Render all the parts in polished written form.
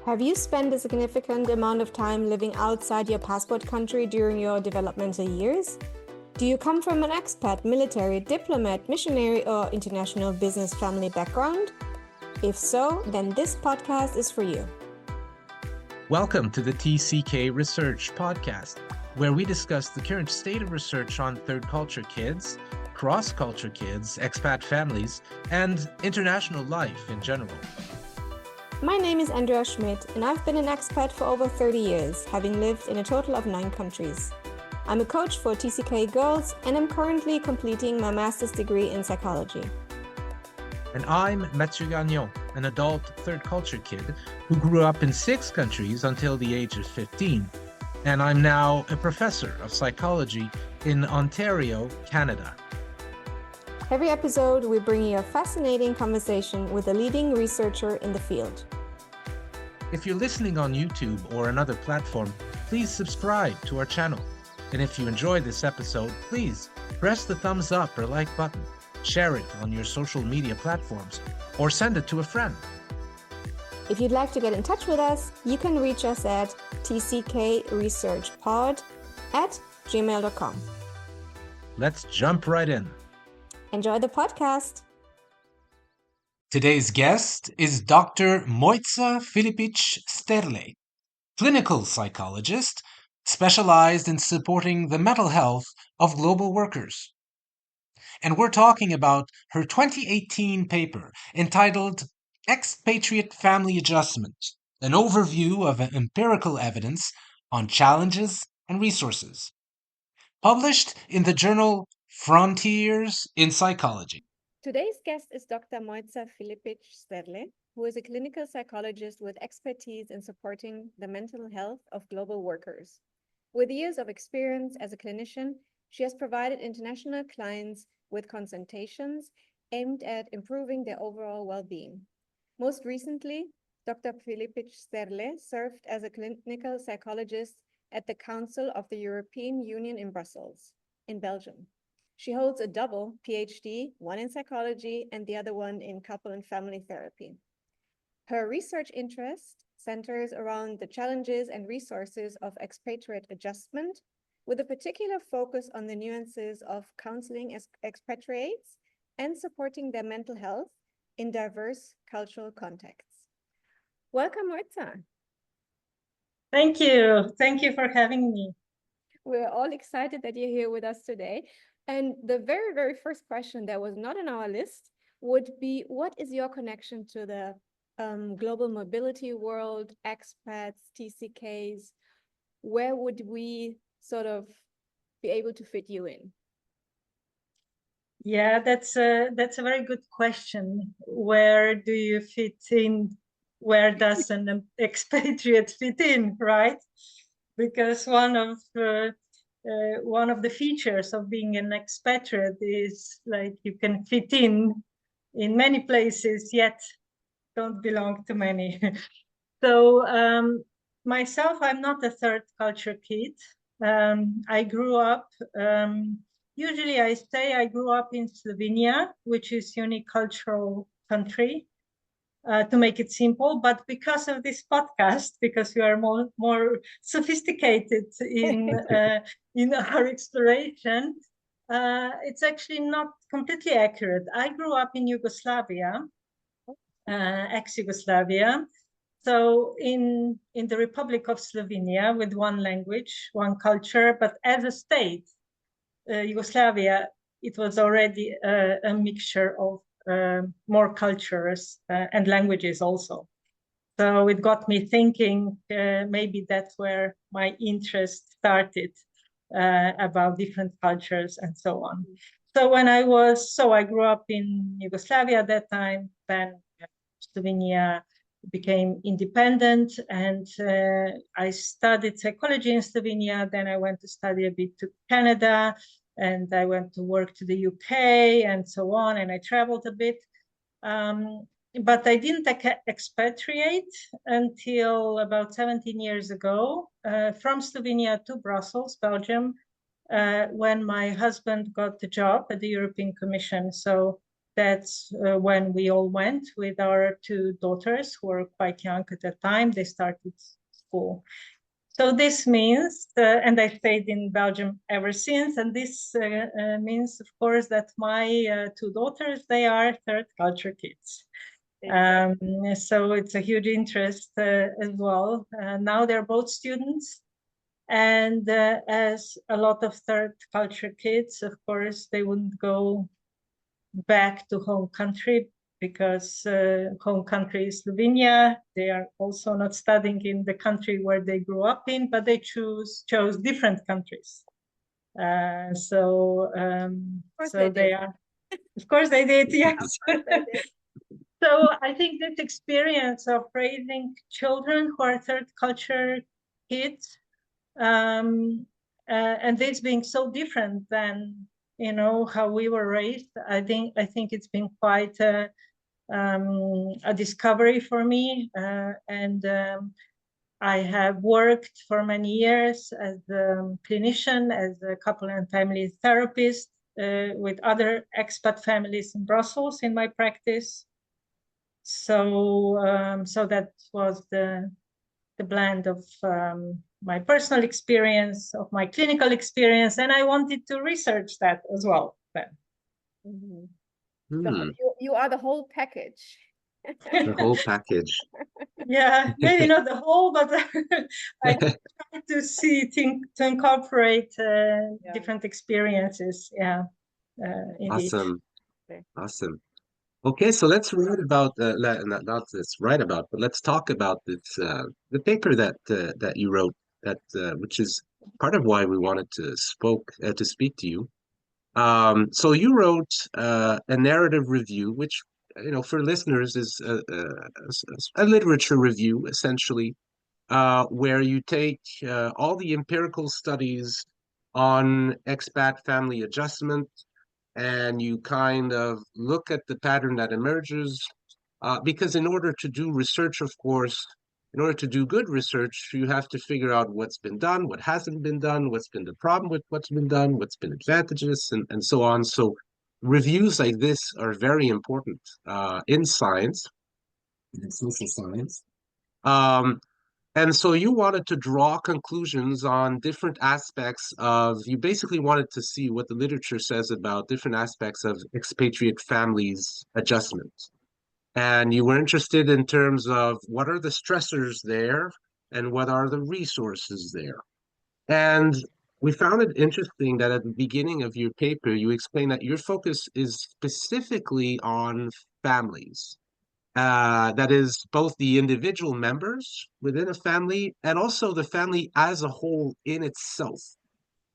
Have you spent a significant amount of time living outside your passport country during your developmental years? Do you come from an expat, military, diplomat, missionary, or international business family background? If so, then this podcast is for you. Welcome to the TCK Research Podcast, where we discuss the current state of research on third culture kids, cross-culture kids, expat families, and international life in general. My name is Andrea Schmidt, and I've been an expat for over 30 years, having lived in a total of 9 countries. I'm a coach for TCK girls, and I'm currently completing my master's degree in psychology. And I'm Mathieu Gagnon, an adult third culture kid who grew up in 6 countries until the age of 15. And I'm now a professor of psychology in Ontario, Canada. Every episode, we bring you a fascinating conversation with a leading researcher in the field. If you're listening on YouTube or another platform, please subscribe to our channel. And if you enjoyed this episode, please press the thumbs up or like button, share it on your social media platforms, or send it to a friend. If you'd like to get in touch with us, you can reach us at tckresearchpod@gmail.com. Let's jump right in. Enjoy the podcast. Today's guest is Dr. Filipič Sterle, clinical psychologist specialized in supporting the mental health of global workers. And we're talking about her 2018 paper entitled Expatriate Family Adjustment, an Overview of Empirical Evidence on Challenges and Resources, published in the journal Frontiers in Psychology. Today's guest is Dr. Filipič Sterle, who is a clinical psychologist with expertise in supporting the mental health of global workers. With years of experience as a clinician, she has provided international clients with consultations aimed at improving their overall well-being. Most recently, Dr. Filipič Sterle served as a clinical psychologist at the Council of the European Union in Brussels, in Belgium. She holds a double PhD, one in psychology and the other one in couple and family therapy. Her research interest centers around the challenges and resources of expatriate adjustment, with a particular focus on the nuances of counseling expatriates and supporting their mental health in diverse cultural contexts. Welcome, Moitza. Thank you. Thank you for having me. We're all excited that you're here with us today. And the very, very first question that was not on our list would be, what is your connection to the global mobility world, expats, TCKs? Where would we sort of be able to fit you in? Yeah, that's a very good question. Where do you fit in? Where does an expatriate fit in, right? Because one of the features of being an expatriate is like you can fit in many places, yet don't belong to many. So myself, I'm not a third culture kid. I grew up, usually I say I grew up in Slovenia, which is a unicultural country, to make it simple. But because of this podcast, because we are more sophisticated in our exploration, it's actually not completely accurate. I grew up in Yugoslavia, ex-Yugoslavia. So in the Republic of Slovenia, with one language, one culture, but as a state, Yugoslavia, it was already a mixture of more cultures and languages also. So it got me thinking, maybe that's where my interest started, about different cultures and so on. So I grew up in Yugoslavia at that time, then Slovenia became independent, and I studied psychology in Slovenia. Then I went to study a bit to Canada, and I went to work to the UK and so on, and I traveled a bit. But I didn't expatriate until about 17 years ago, from Slovenia to Brussels, Belgium, when my husband got the job at the European Commission. So that's when we all went with our two daughters who were quite young at the time. They started school. So this means, and I stayed in Belgium ever since, and this means, of course, that my two daughters, they are third culture kids. So it's a huge interest as well. Now they're both students, and as a lot of third culture kids, of course, they wouldn't go back to home country because home country is Slovenia. They are also not studying in the country where they grew up in, but they chose different countries. So they are, of course they did, yes. So I think this experience of raising children who are third culture kids, and this being so different than, you know, how we were raised, I think it's been quite a discovery for me. I have worked for many years as a clinician, as a couple and family therapist with other expat families in Brussels in my practice. So that was the blend of my personal experience, of my clinical experience, and I wanted to research that as well then. You are the whole package. The whole package. Yeah, maybe not the whole, but I try to incorporate different experiences. Yeah, indeed. Awesome. Okay, so let's write about not let's write about, but let's talk about this the paper that you wrote, that which is part of why we wanted to speak to you. So you wrote a narrative review, which, you know, for listeners is a literature review essentially, where you take all the empirical studies on expat family adjustment, and you kind of look at the pattern that emerges, because in order to do research, of course, in order to do good research, you have to figure out what's been done, what hasn't been done, what's been the problem with what's been done, what's been advantages, and so on. So reviews like this are very important in science, in social science. And so you wanted to draw conclusions on different aspects of, you basically wanted to see what the literature says about different aspects of expatriate families adjustment. And you were interested in terms of what are the stressors there and what are the resources there. And we found it interesting that at the beginning of your paper, you explained that your focus is specifically on families. That is both the individual members within a family and also the family as a whole in itself,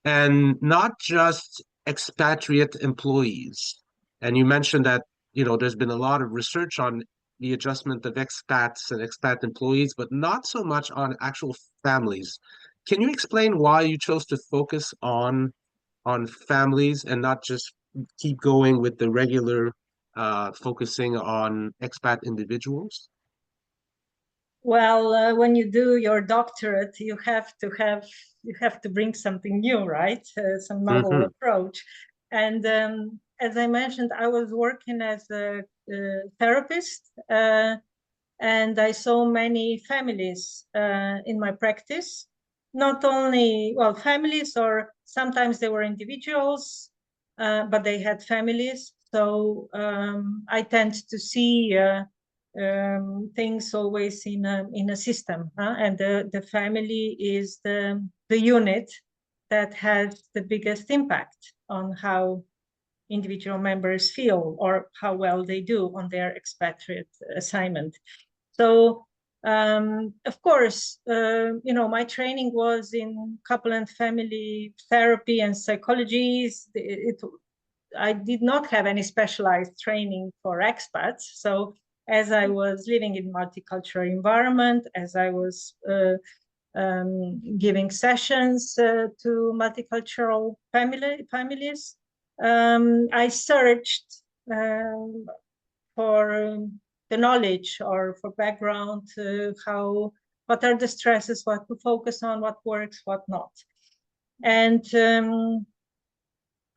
and not just expatriate employees. And you mentioned that, you know, there's been a lot of research on the adjustment of expats and expat employees, but not so much on actual families. Can you explain why you chose to focus on families and not just keep going with the regular focusing on expat individuals? Well, when you do your doctorate, you have to bring something new, right? Some novel approach. And as I mentioned, I was working as a therapist, and I saw many families in my practice. Not only, well, families, or sometimes they were individuals, but they had families. So I tend to see things always in a system, and the family is the unit that has the biggest impact on how individual members feel or how well they do on their expatriate assignment. So of course, you know, my training was in couple and family therapy and psychology. I did not have any specialized training for expats. So as I was living in multicultural environment, as I was giving sessions to multicultural families, I searched for the knowledge or for background, what are the stresses, what to focus on, what works, what not. And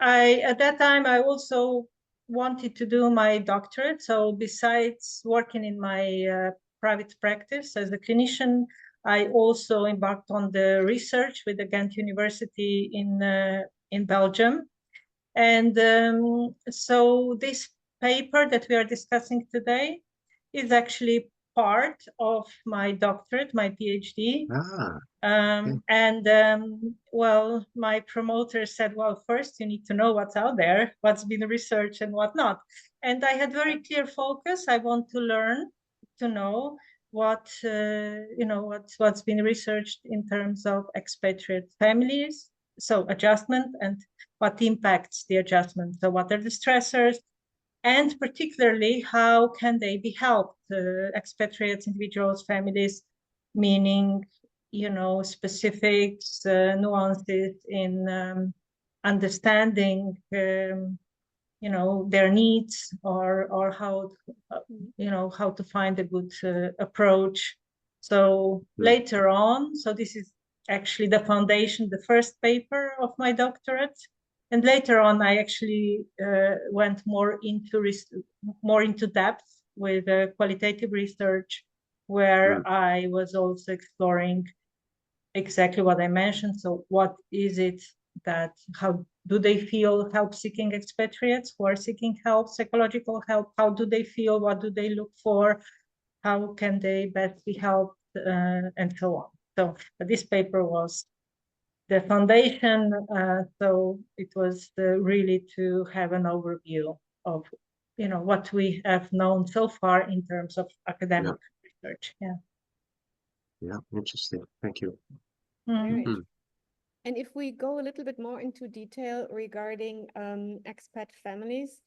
at that time, I also wanted to do my doctorate. So besides working in my private practice as a clinician, I also embarked on the research with the Ghent University in Belgium. And so this paper that we are discussing today is actually part of my doctorate, my PhD. Well, my promoter said, well, first you need to know what's out there, what's been researched and whatnot. And I had very clear focus. I want to learn, to know what, what's been researched in terms of expatriate families, so adjustment, and what impacts the adjustment. So what are the stressors? And particularly, how can they be helped? Expatriates, individuals, families, meaning, specifics, nuances in understanding, their needs, or how, how to find a good approach. So later on, so this is actually the foundation, the first paper of my doctorate. And later on, I actually went more into depth with qualitative research, where I was also exploring exactly what I mentioned. So what is it that, how do they feel, help-seeking expatriates who are seeking help, psychological help? How do they feel? What do they look for? How can they best be helped? And so on. So this paper was the foundation. So it was really to have an overview of, what we have known so far in terms of academic research. Yeah, interesting. Thank you. And if we go a little bit more into detail regarding expat families,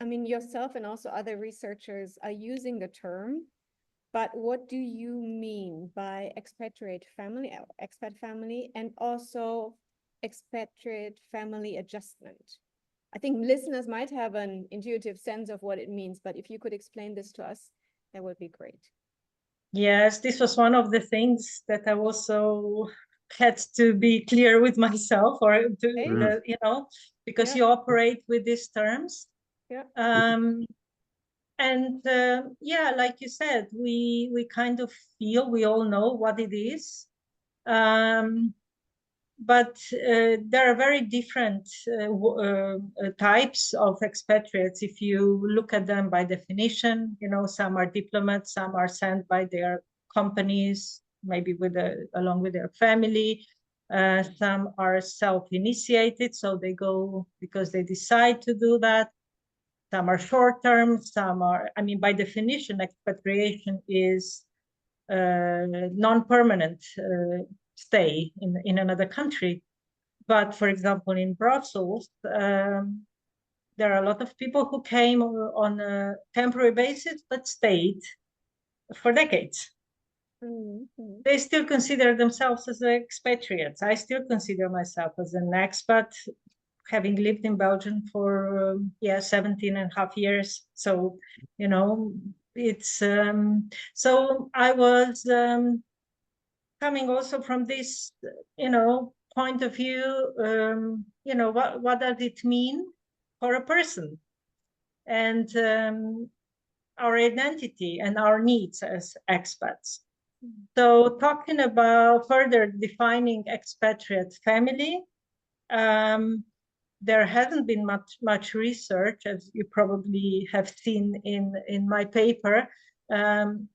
I mean, yourself and also other researchers are using the term, but what do you mean by expatriate family, expat family, and also expatriate family adjustment? I think listeners might have an intuitive sense of what it means, but if you could explain this to us, that would be great. Yes, this was one of the things that I also had to be clear with myself, or to, because you operate with these terms. And like you said, we kind of feel, we all know what it is. But there are very different types of expatriates. If you look at them by definition, some are diplomats, some are sent by their companies, maybe along with their family. Some are self-initiated, so they go because they decide to do that. Some are short-term, some are, I mean, by definition, expatriation is non-permanent stay in another country. But for example, in Brussels, there are a lot of people who came on a temporary basis, but stayed for decades. They still consider themselves as expatriates. I still consider myself as an expat, having lived in Belgium for 17 and a half years. So, it's so I was coming also from this, point of view, what does it mean for a person, and our identity and our needs as expats. So talking about further defining expatriate family, there hasn't been much research, as you probably have seen in my paper, on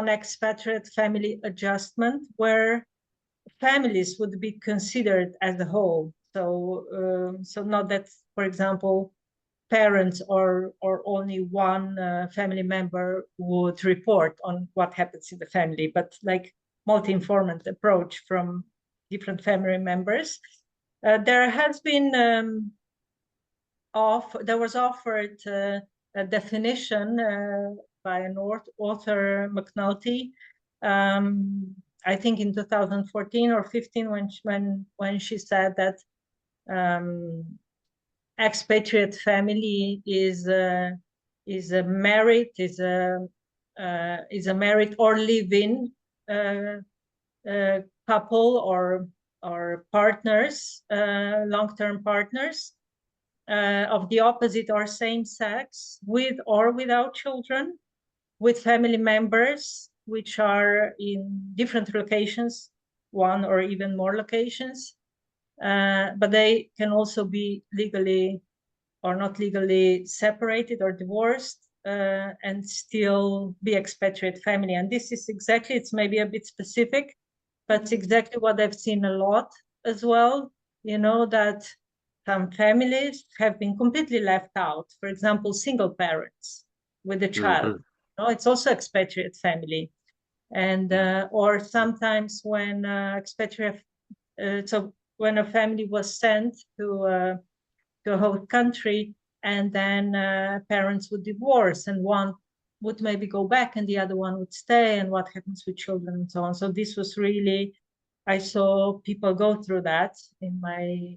expatriate family adjustment, where families would be considered as a whole. So, so not that, for example, parents or only one family member would report on what happens in the family, but like multi-informant approach from different family members. There has been there was offered a definition by an author, McNulty, I think in 2014 or 15, when she said that expatriate family is a married or live-in couple or partners, long-term partners. of the opposite or same sex, with or without children, with family members which are in different locations, one or even more locations, but they can also be legally or not legally separated or divorced, and still be expatriate family. And this is exactly, it's maybe a bit specific, but it's exactly what I've seen a lot as well, you know, that some families have been completely left out. For example, single parents with a child. You know, it's also expatriate family. And or sometimes when expatriate, so when a family was sent to a whole country, and then parents would divorce, and one would maybe go back and the other one would stay, and what happens with children and so on. So this was really, I saw people go through that in my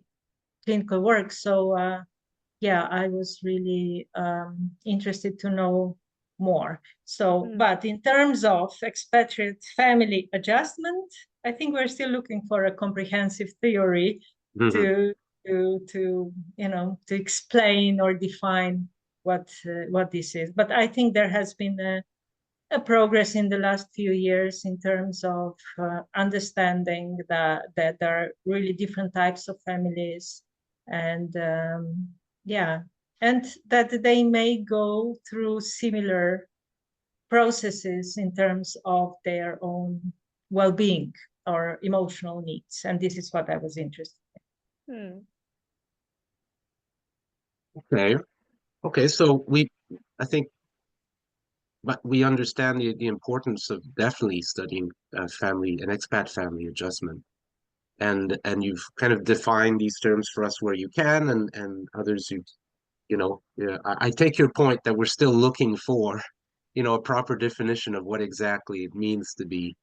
clinical work. So yeah, I was really interested to know more. So, but in terms of expatriate family adjustment, I think we're still looking for a comprehensive theory to you know, to explain or define what this is. But I think there has been a progress in the last few years in terms of understanding that there are really different types of families, and yeah, and that they may go through similar processes in terms of their own well-being or emotional needs. And this is what I was interested in. Okay, so I think, but we understand the importance of definitely studying family and expat family adjustment, and you've kind of defined these terms for us where you can, and others you know, yeah, I take your point that we're still looking for, you know, a proper definition of what exactly it means to be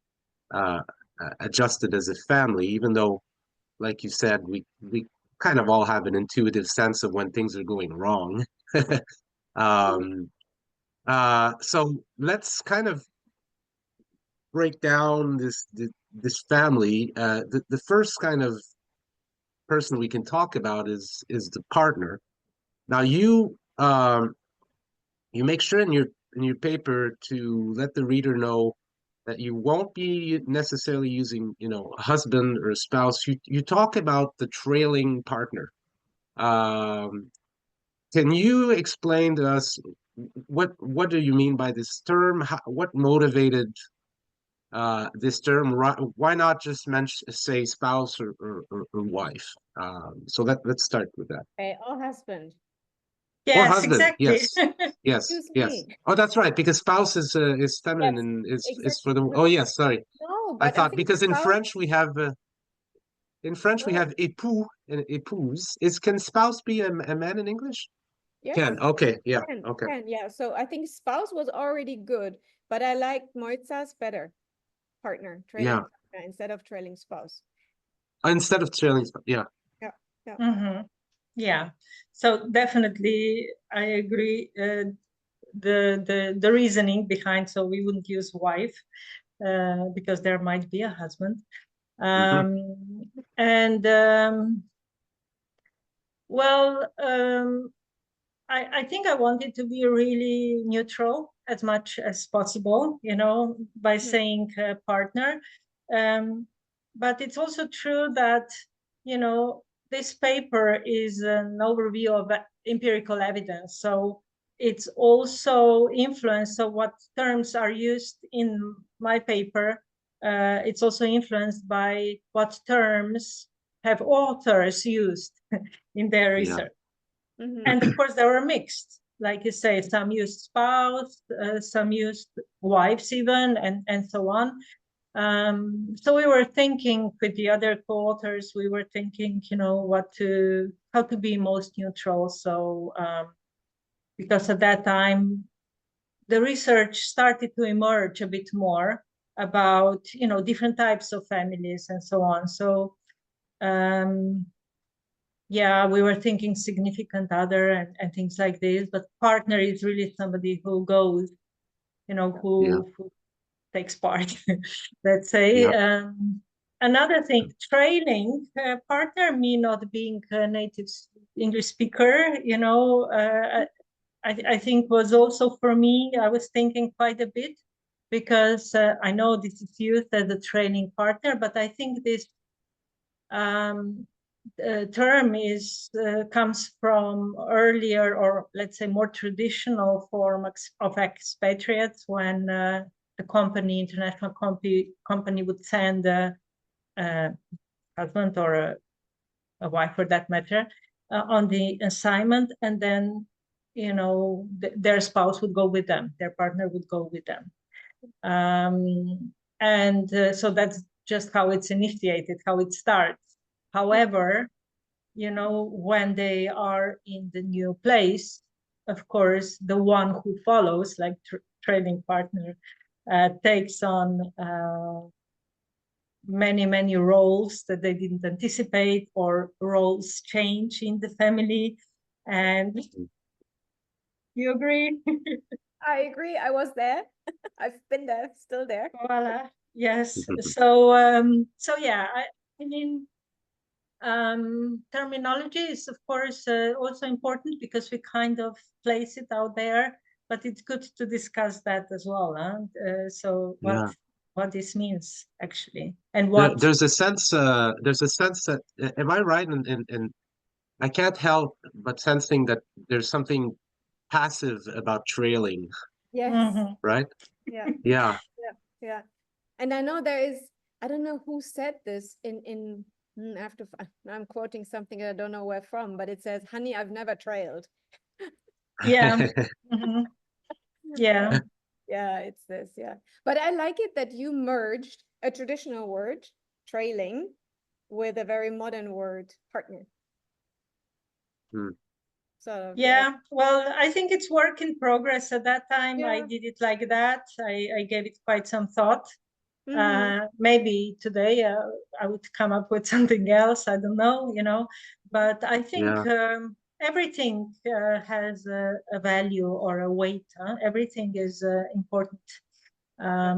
adjusted as a family, even though, like you said, we kind of all have an intuitive sense of when things are going wrong. So let's kind of break down this family. The first kind of person we can talk about is the partner. Now you make sure in your paper to let the reader know that you won't be necessarily using, you know, a husband or a spouse. You talk about the trailing partner. Can you explain to us what do you mean by this term? What motivated this term? Why not just say spouse or wife? So let's start with that. Okay, or husband. Yes, or husband. exactly. Yes, yes, Excuse yes. me. Oh, that's right. Because spouse is feminine Yes, and is exactly. for the. No, Oh, yes. Sorry, no, I but I thought think because in spouse. French we have No. époux and épouse. Can spouse be a man in English? Yes. Can. Okay. Yeah. Can, Okay. yeah. So I think spouse was already good, but I like Moitza's better. Partner, trailing Yeah. partner instead of trailing spouse. Instead of trailing spouse. Yeah. Yeah. Yeah. Mm-hmm. Yeah. So definitely, I agree. The reasoning behind, so we wouldn't use wife because there might be a husband. And well, I think I wanted to be really neutral as much as possible, you know, by saying partner. But it's also true that, you know, this paper is an overview of empirical evidence. So it's also influenced. So what terms are used in my paper, it's also influenced by what terms have authors used in their research. And of course, they were mixed. Like you say, some used spouse, some used wives even, and so on. So we were thinking with the other co-authors, we were thinking, you know, how to be most neutral. So because at that time, the research started to emerge a bit more about, you know, different types of families and so on. So yeah, we were thinking significant other and things like this, but partner is really somebody who goes, you know, who takes part, let's say. Another thing, trailing partner, me not being a native English speaker, you know, I think was also for me, I was thinking quite a bit, because I know this is used as a training partner, but I think this term comes from earlier, or let's say more traditional form of expatriates, when a international company would send a husband or a wife for that matter on the assignment, and then, you know, their spouse would go with them, their partner would go with them. So that's just how it's initiated, how it starts. However, you know, when they are in the new place, of course, the one who follows, like training partner, takes on many roles that they didn't anticipate, or roles change in the family. And you agree? I agree. I was there. I've been there, still there. Voila. Yes. So yeah, I mean, terminology is of course also important, because we kind of place it out there, but it's good to discuss that as well. So what this means actually, and what there's a sense that, am I right in I can't help but sensing that there's something passive about trailing, Yes. right? Yeah. Yeah. Yeah. And I know there is, I don't know who said this I'm quoting something I don't know where from, but it says, "Honey, I've never trailed." Yeah. Yeah. Yeah, it's this, yeah. But I like it that you merged a traditional word, trailing, with a very modern word, partner. So yeah, well, I think it's work in progress. At that time, I Yeah. did it like that. I gave it quite some thought. Maybe today I would come up with something else. I don't know, you know, but I think everything has a value or a weight. Everything is important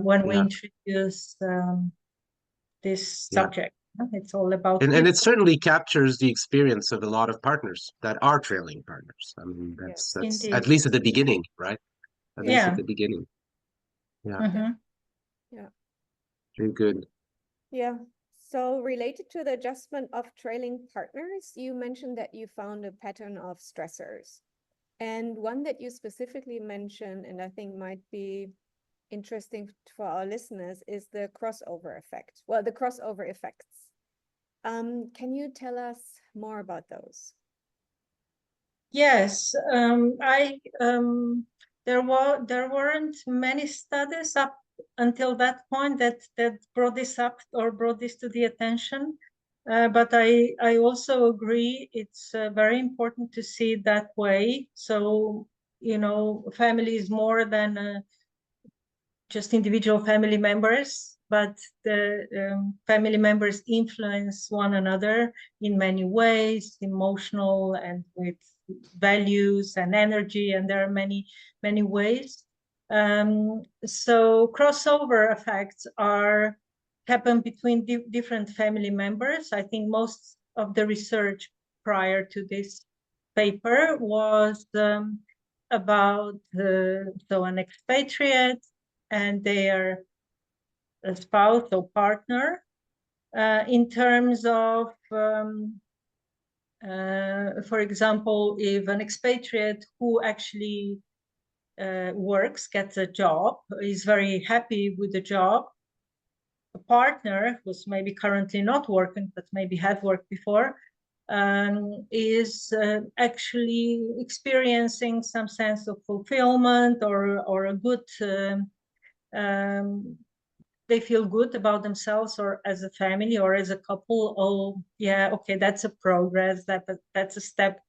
when we introduce this subject. It's all about and it certainly captures the experience of a lot of partners that are trailing partners. I mean, that's at least at the beginning, right? At least at the beginning. Yeah. Yeah. Very good. Yeah. So related to the adjustment of trailing partners, you mentioned that you found a pattern of stressors. And one that you specifically mentioned, and I think might be interesting for our listeners, is the crossover effect. Well, the crossover effects. Can you tell us more about those? Yes, there weren't many studies up until that point that brought this up or brought this to the attention. But I also agree it's very important to see it that way. So, you know, family is more than just individual family members, but the family members influence one another in many ways, emotional and with values and energy, and there are many ways. So crossover effects happen between different family members. I think most of the research prior to this paper was about so an expatriate and their spouse or partner, in terms of, for example, if an expatriate who actually works, gets a job, is very happy with the job, a partner who's maybe currently not working, but maybe had worked before, is actually experiencing some sense of fulfillment or a good they feel good about themselves or as a family or as a couple. Oh yeah, okay, that's a progress, that's a step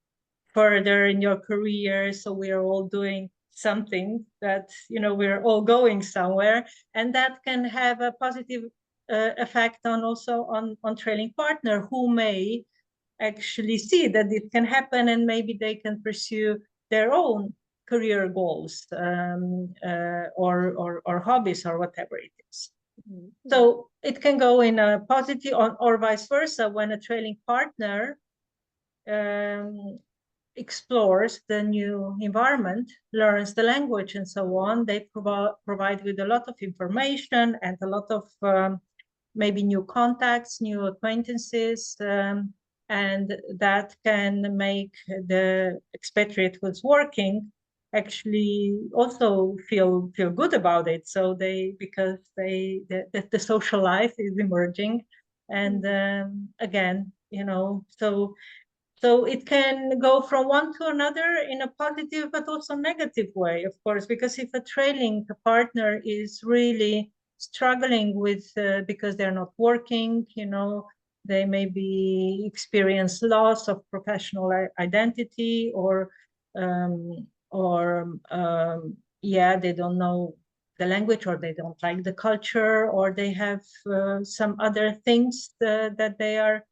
further in your career, so we are all doing something, that, you know, we're all going somewhere, and that can have a positive effect on also on trailing partner, who may actually see that it can happen, and maybe they can pursue their own career goals or hobbies or whatever it is. So it can go in a positive or vice versa. When a trailing partner explores the new environment, learns the language and so on, they provide with a lot of information and a lot of maybe new contacts, new acquaintances, and that can make the expatriate who's working actually also feel good about it. So because the social life is emerging, and again, so it can go from one to another in a positive but also negative way, of course, because if a trailing partner is really struggling with because they're not working, they maybe experience loss of professional identity, or they don't know the language, or they don't like the culture, or they have some other things that they are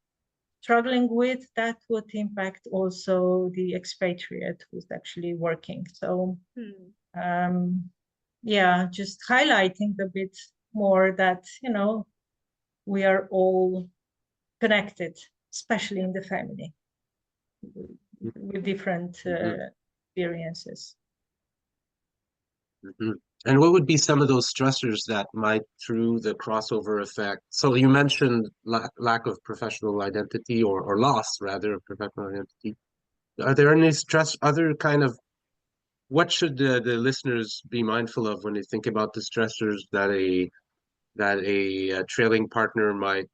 struggling with, that would impact also the expatriate who's actually working. So just highlighting a bit more that we are all connected, especially in the family, with different experiences. And what would be some of those stressors that might, through the crossover effect? So you mentioned lack of professional identity, or loss rather of professional identity. Are there any other kind of, what should the listeners be mindful of when they think about the stressors that a trailing partner might?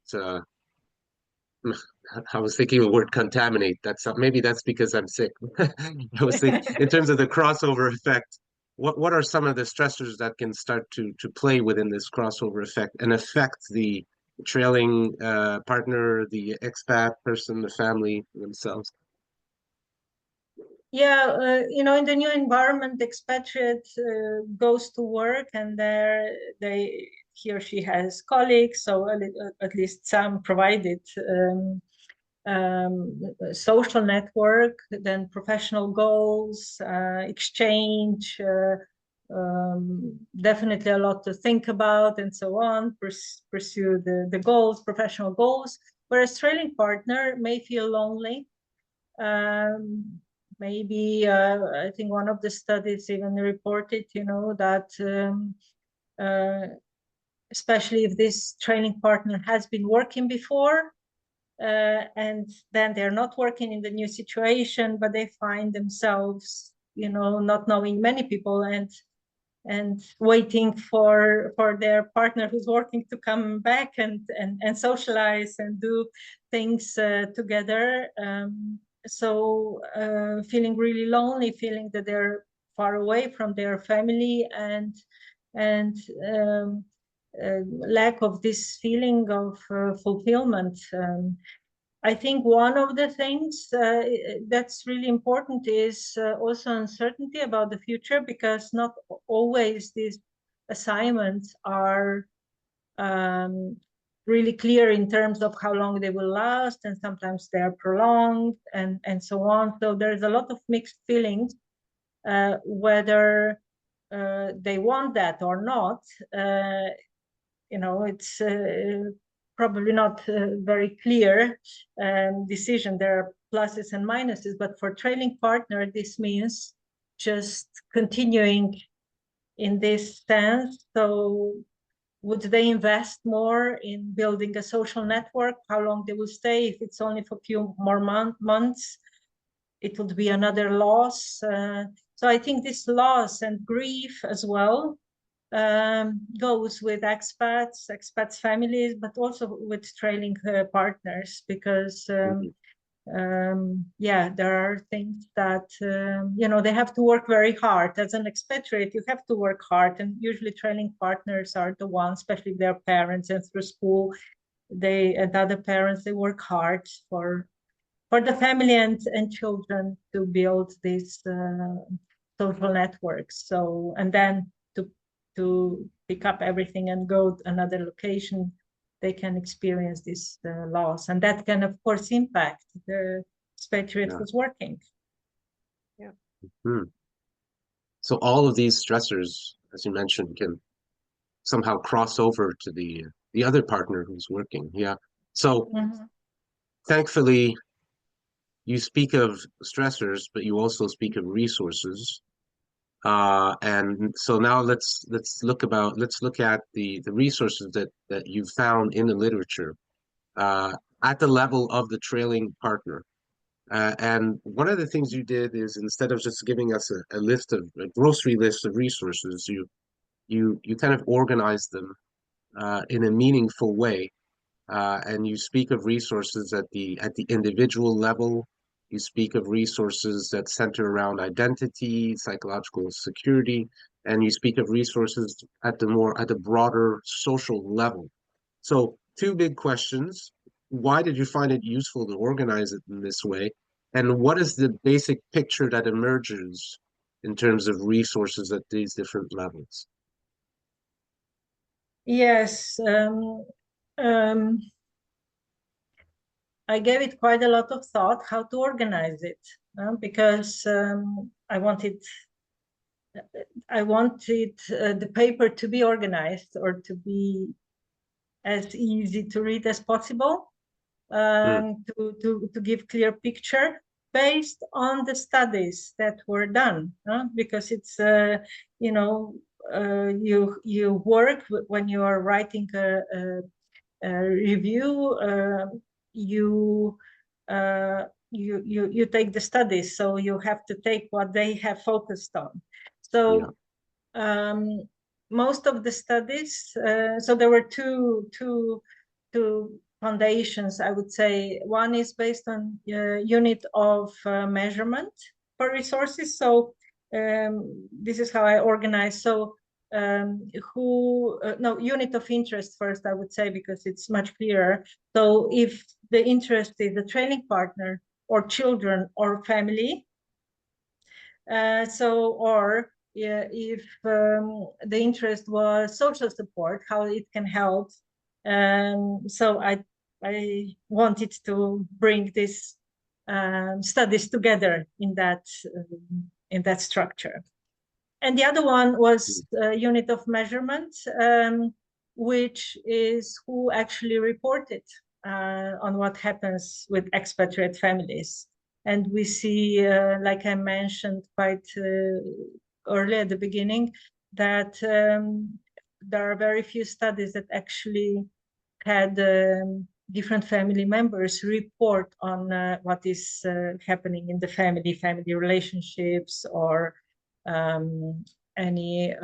I was thinking the word contaminate. Maybe that's because I'm sick. I was thinking in terms of the crossover effect. What are some of the stressors that can start to play within this crossover effect and affect the trailing partner, the expat person, the family themselves? Yeah, in the new environment, the expatriate goes to work, and there he or she has colleagues, so at least some provided social network, then professional goals, exchange, definitely a lot to think about, and so on, pursue the goals, professional goals, whereas trailing partner may feel lonely. Maybe I think one of the studies even reported, that especially if this training partner has been working before, and then they're not working in the new situation, but they find themselves, not knowing many people, and waiting for their partner who's working to come back and socialize and do things together. So feeling really lonely, feeling that they're far away from their family, and lack of this feeling of fulfillment. I think one of the things that's really important is also uncertainty about the future, because not always these assignments are really clear in terms of how long they will last, and sometimes they are prolonged, and so on. So there's a lot of mixed feelings whether they want that or not. It's probably not very clear decision. There are pluses and minuses, but for trailing partner, this means just continuing in this sense. So would they invest more in building a social network? How long they will stay? If it's only for a few more months, it would be another loss. So I think this loss and grief as well goes with expats families, but also with trailing partners, because there are things that they have to work very hard. As an expatriate, you have to work hard, and usually trailing partners are the ones, especially their parents, and through school and other parents, they work hard for the family and children to build these social networks. So, and then to pick up everything and go to another location, they can experience this loss, and that can, of course, impact the expatriate who's working. Yeah. So all of these stressors, as you mentioned, can somehow cross over to the other partner who's working. Yeah. So thankfully, you speak of stressors, but you also speak of resources. And so now let's look at the resources that you found in the literature at the level of the trailing partner. And one of the things you did is, instead of just giving us a grocery list of resources, you kind of organized them in a meaningful way. And you speak of resources at the individual level. You speak of resources that center around identity, psychological security, and you speak of resources at the broader social level. So, two big questions. Why did you find it useful to organize it in this way? And what is the basic picture that emerges in terms of resources at these different levels? Yes, I gave it quite a lot of thought how to organize it, because I wanted the paper to be organized, or to be as easy to read as possible, to give clear picture based on the studies that were done, because it's you work when you are writing a review, you take the studies, so you have to take what they have focused on. So most of the studies, so there were two foundations, I would say. One is based on unit of measurement for resources. So this is how I organize. So unit of interest first, I would say, because it's much clearer. So if the interest is the training partner, or children, or family, if the interest was social support, how it can help. So I wanted to bring these studies together in that structure. And the other one was unit of measurement, which is who actually reported on what happens with expatriate families. And we see, like I mentioned quite early at the beginning, that there are very few studies that actually had different family members report on what is happening in the family relationships, or any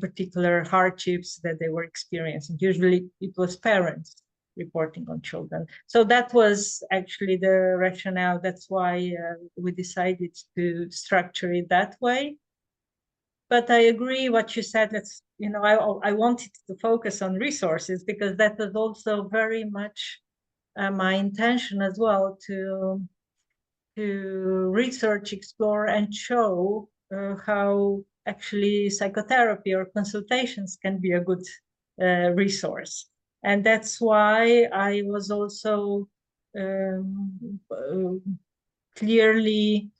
particular hardships that they were experiencing. Usually it was parents reporting on children. So that was actually the rationale. That's why we decided to structure it that way. But I agree what you said. I wanted to focus on resources, because that was also very much my intention as well, to research, explore, and show how actually psychotherapy or consultations can be a good resource. And that's why I was also clearly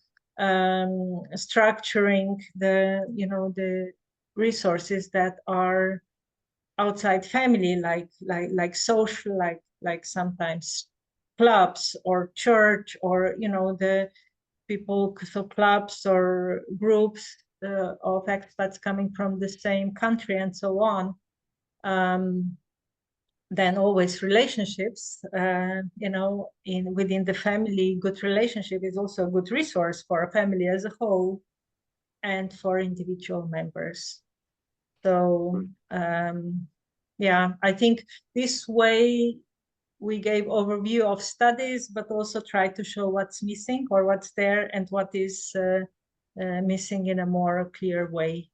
structuring the resources that are outside family, like social, like sometimes clubs or church, or the people, so clubs or groups of expats coming from the same country, and so on. Then always relationships, within the family. Good relationship is also a good resource for a family as a whole, and for individual members. So I think this way we gave overview of studies, but also try to show what's missing, or what's there, and what is missing in a more clear way.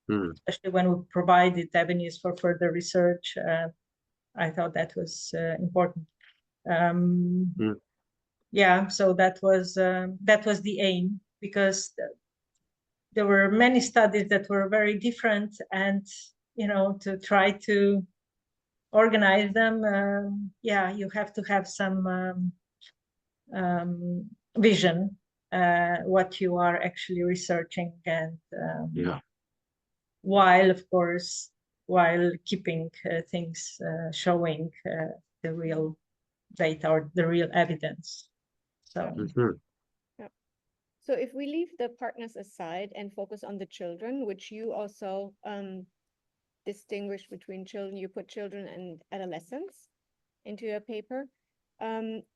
Especially when we provided avenues for further research, I thought that was important. So that was the aim, because there were many studies that were very different, and to try to organize them, you have to have some vision what you are actually researching, and while keeping things showing the real data, or the real evidence. So Mhm. So if we leave the partners aside and focus on the children, which you also distinguish between children, you put children and adolescents into your paper.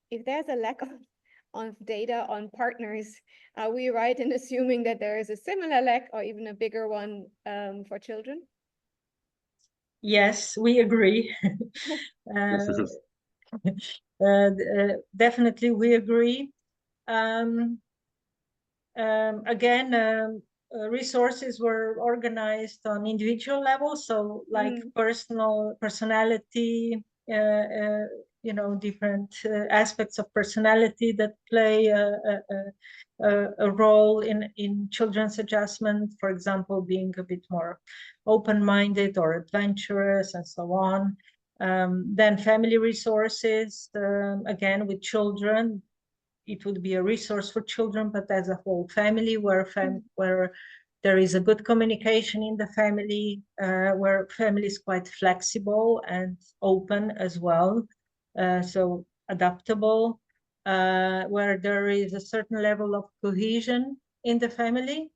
If there's a lack of data on partners, are we right in assuming that there is a similar lack or even a bigger one for children? yes, we agree. Definitely, we agree. Again, resources were organized on individual level, so like personality, different aspects of personality that play a role in children's adjustment, for example, being a bit more open-minded or adventurous and so on. Then family resources, again, with children, it would be a resource for children, but as a whole family, where there is a good communication in the family, where family is quite flexible and open as well, so adaptable, where there is a certain level of cohesion in the family.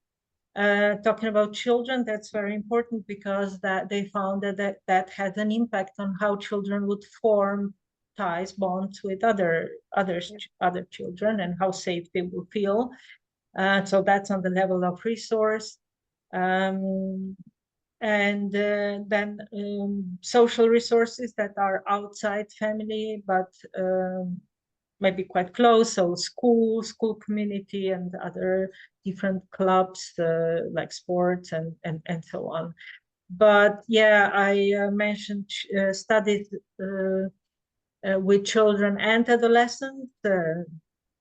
Talking about children, that's very important because they found that had an impact on how children would form ties, bonds with other children, and how safe they will feel. So that's on the level of resource. And then social resources that are outside family, but maybe quite close, so school community, and other different clubs like sports and so on. But yeah, I mentioned studies with children and adolescents,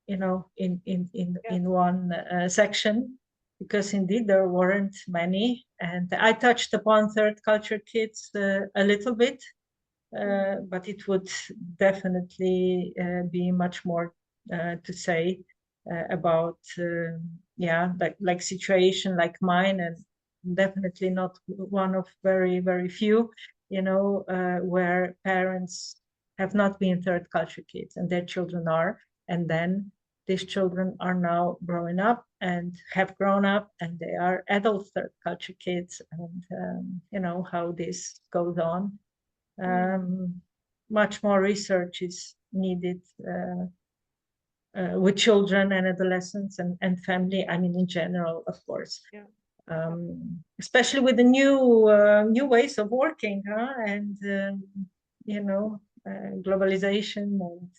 in one section, because indeed there weren't many, and I touched upon third culture kids a little bit. But it would definitely be much more to say about like situation like mine, and definitely not one of very, very few, where parents have not been third culture kids and their children are, and then these children are now growing up and have grown up and they are adult third culture kids, and how this goes on. Much more research is needed with children and adolescents and family, I mean, in general, of course. Yeah. Especially with the new ways of working, and globalization, and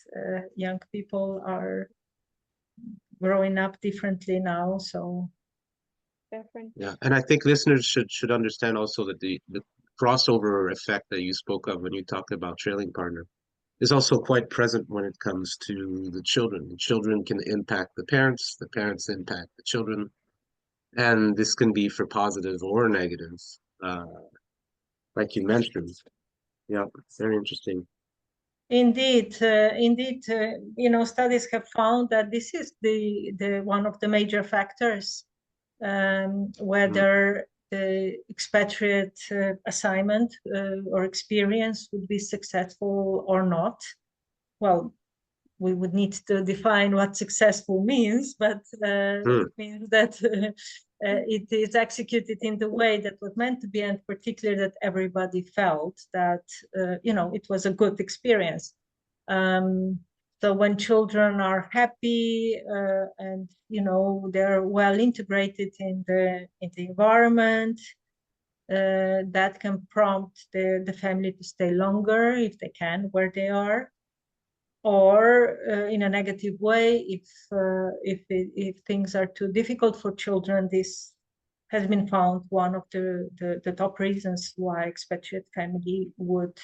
young people are growing up differently now, so Definitely. Yeah, and I think listeners should understand also that the crossover effect that you spoke of when you talked about trailing partner is also quite present when it comes to the children. The children can impact the parents impact the children, and this can be for positive or negative, like you mentioned. Yeah, very interesting. indeed, studies have found that this is the one of the major factors, whether the expatriate assignment or experience would be successful or not. Well, we would need to define what successful means, but it means that it is executed in the way that was meant to be, and particularly that everybody felt that it was a good experience. So when children are happy and they're well integrated in the environment, that can prompt the family to stay longer if they can where they are, or in a negative way if things are too difficult for children. This has been found one of the top reasons why expatriate family would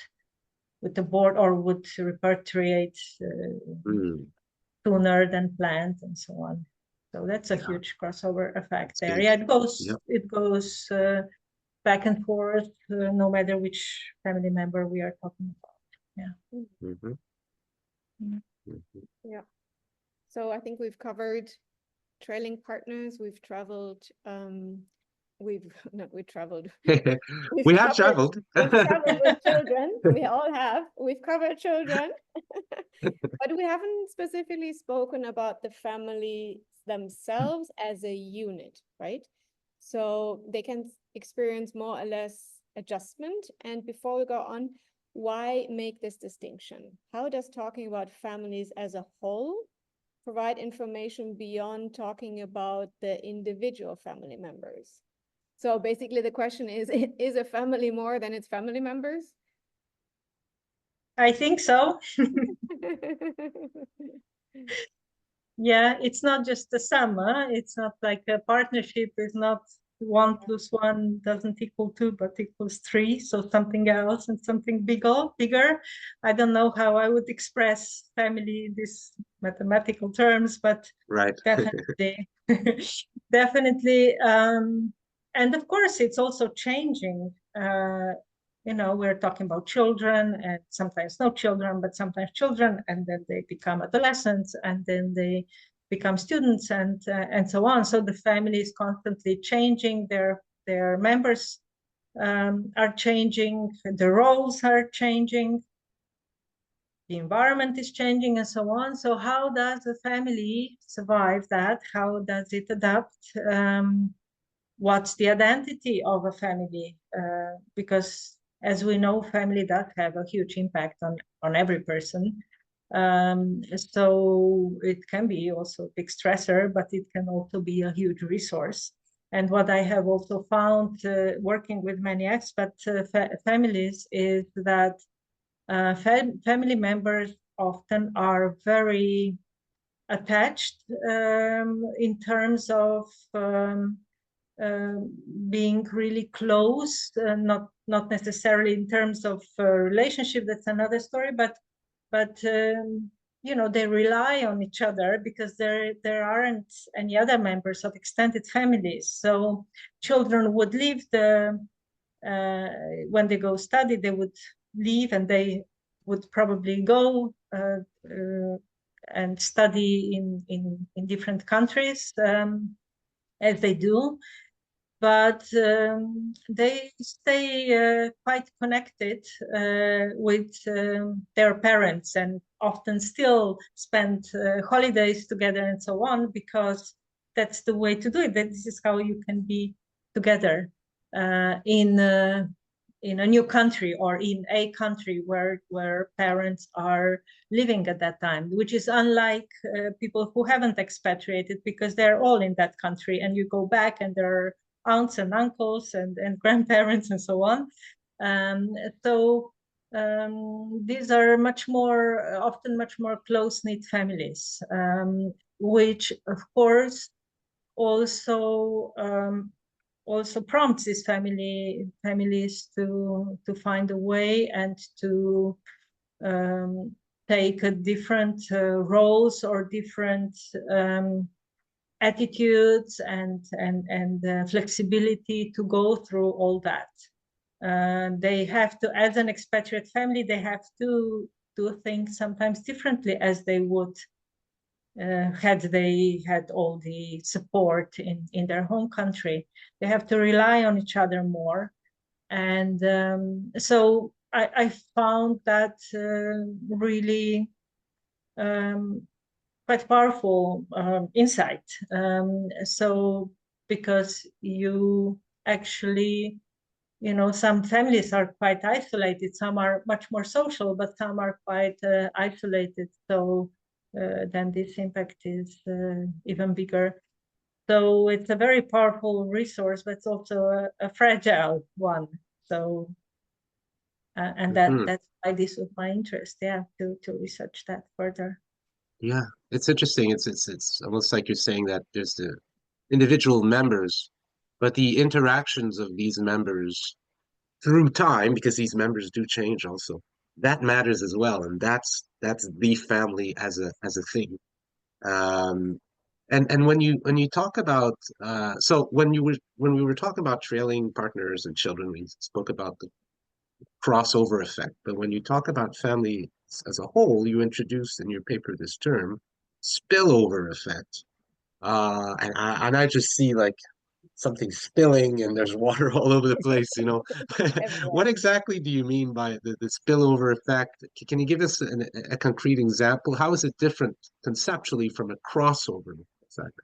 abort or would repatriate sooner than planned, and so on. So that's a huge crossover effect there. Yeah, it goes back and forth, no matter which family member we are talking about. Yeah. Yeah. So I think we've covered trailing partners. We've traveled we traveled. We have traveled. We've traveled with children. We all have. We've covered children. But we haven't specifically spoken about the family themselves as a unit, right? So they can experience more or less adjustment. And before we go on, why make this distinction? How does talking about families as a whole provide information beyond talking about the individual family members? So basically the question is a family more than its family members? I think so. Yeah, it's not just the sum. It's not like a partnership is not 1 + 1 doesn't equal 2, but equals 3. So something else and something bigger. I don't know how I would express family in these mathematical terms, but Right. definitely, definitely. And of course, it's also changing. You know, we're talking about children, and sometimes no children, but sometimes children, and then they become adolescents, and then they become students, and so on. So the family is constantly changing. Their members are changing. The roles are changing. The environment is changing, and so on. So how does a family survive that? How does it adapt? What's the identity of a family? Because as we know, family does have a huge impact on every person. So it can be also a big stressor, but it can also be a huge resource. And what I have also found working with many expat families is that family members often are very attached in terms of being really close, not necessarily in terms of relationship. That's another story, but you know, they rely on each other because there aren't any other members of extended families. So children would leave when they go study, they would leave, and they would probably go and study in different countries, as they do. But they stay quite connected with their parents, and often still spend holidays together and so on, because that's the way to do it. This is how you can be together in a new country, or in a country where parents are living at that time, which is unlike people who haven't expatriated, because they're all in that country, and you go back and there are aunts and uncles and grandparents and so on. So these are often much more close-knit families, which of course also prompts these families to find a way and to take different roles or different attitudes and flexibility to go through all that. They have to, as an expatriate family, they have to do things sometimes differently as they would had they had all the support in their home country. They have to rely on each other more. And so I found that really quite powerful insight. So because you actually, you know, some families are quite isolated, some are much more social, but some are quite isolated. So then this impact is even bigger. So it's a very powerful resource, but it's also a fragile one. So and that's why this was my interest, yeah, to research that further. Yeah, it's interesting. It's almost like you're saying that there's the individual members, but the interactions of these members through time, because these members do change also, that matters as well, and that's the family as a thing. And when you talk about so when we were talking about trailing partners and children, we spoke about the crossover effect. But when you talk about family as a whole, you introduced in your paper this term spillover effect. And I just see like something spilling and there's water all over the place, you know. Everywhere. What exactly do you mean by the spillover effect? Can you give us a concrete example? How is it different conceptually from a crossover effect?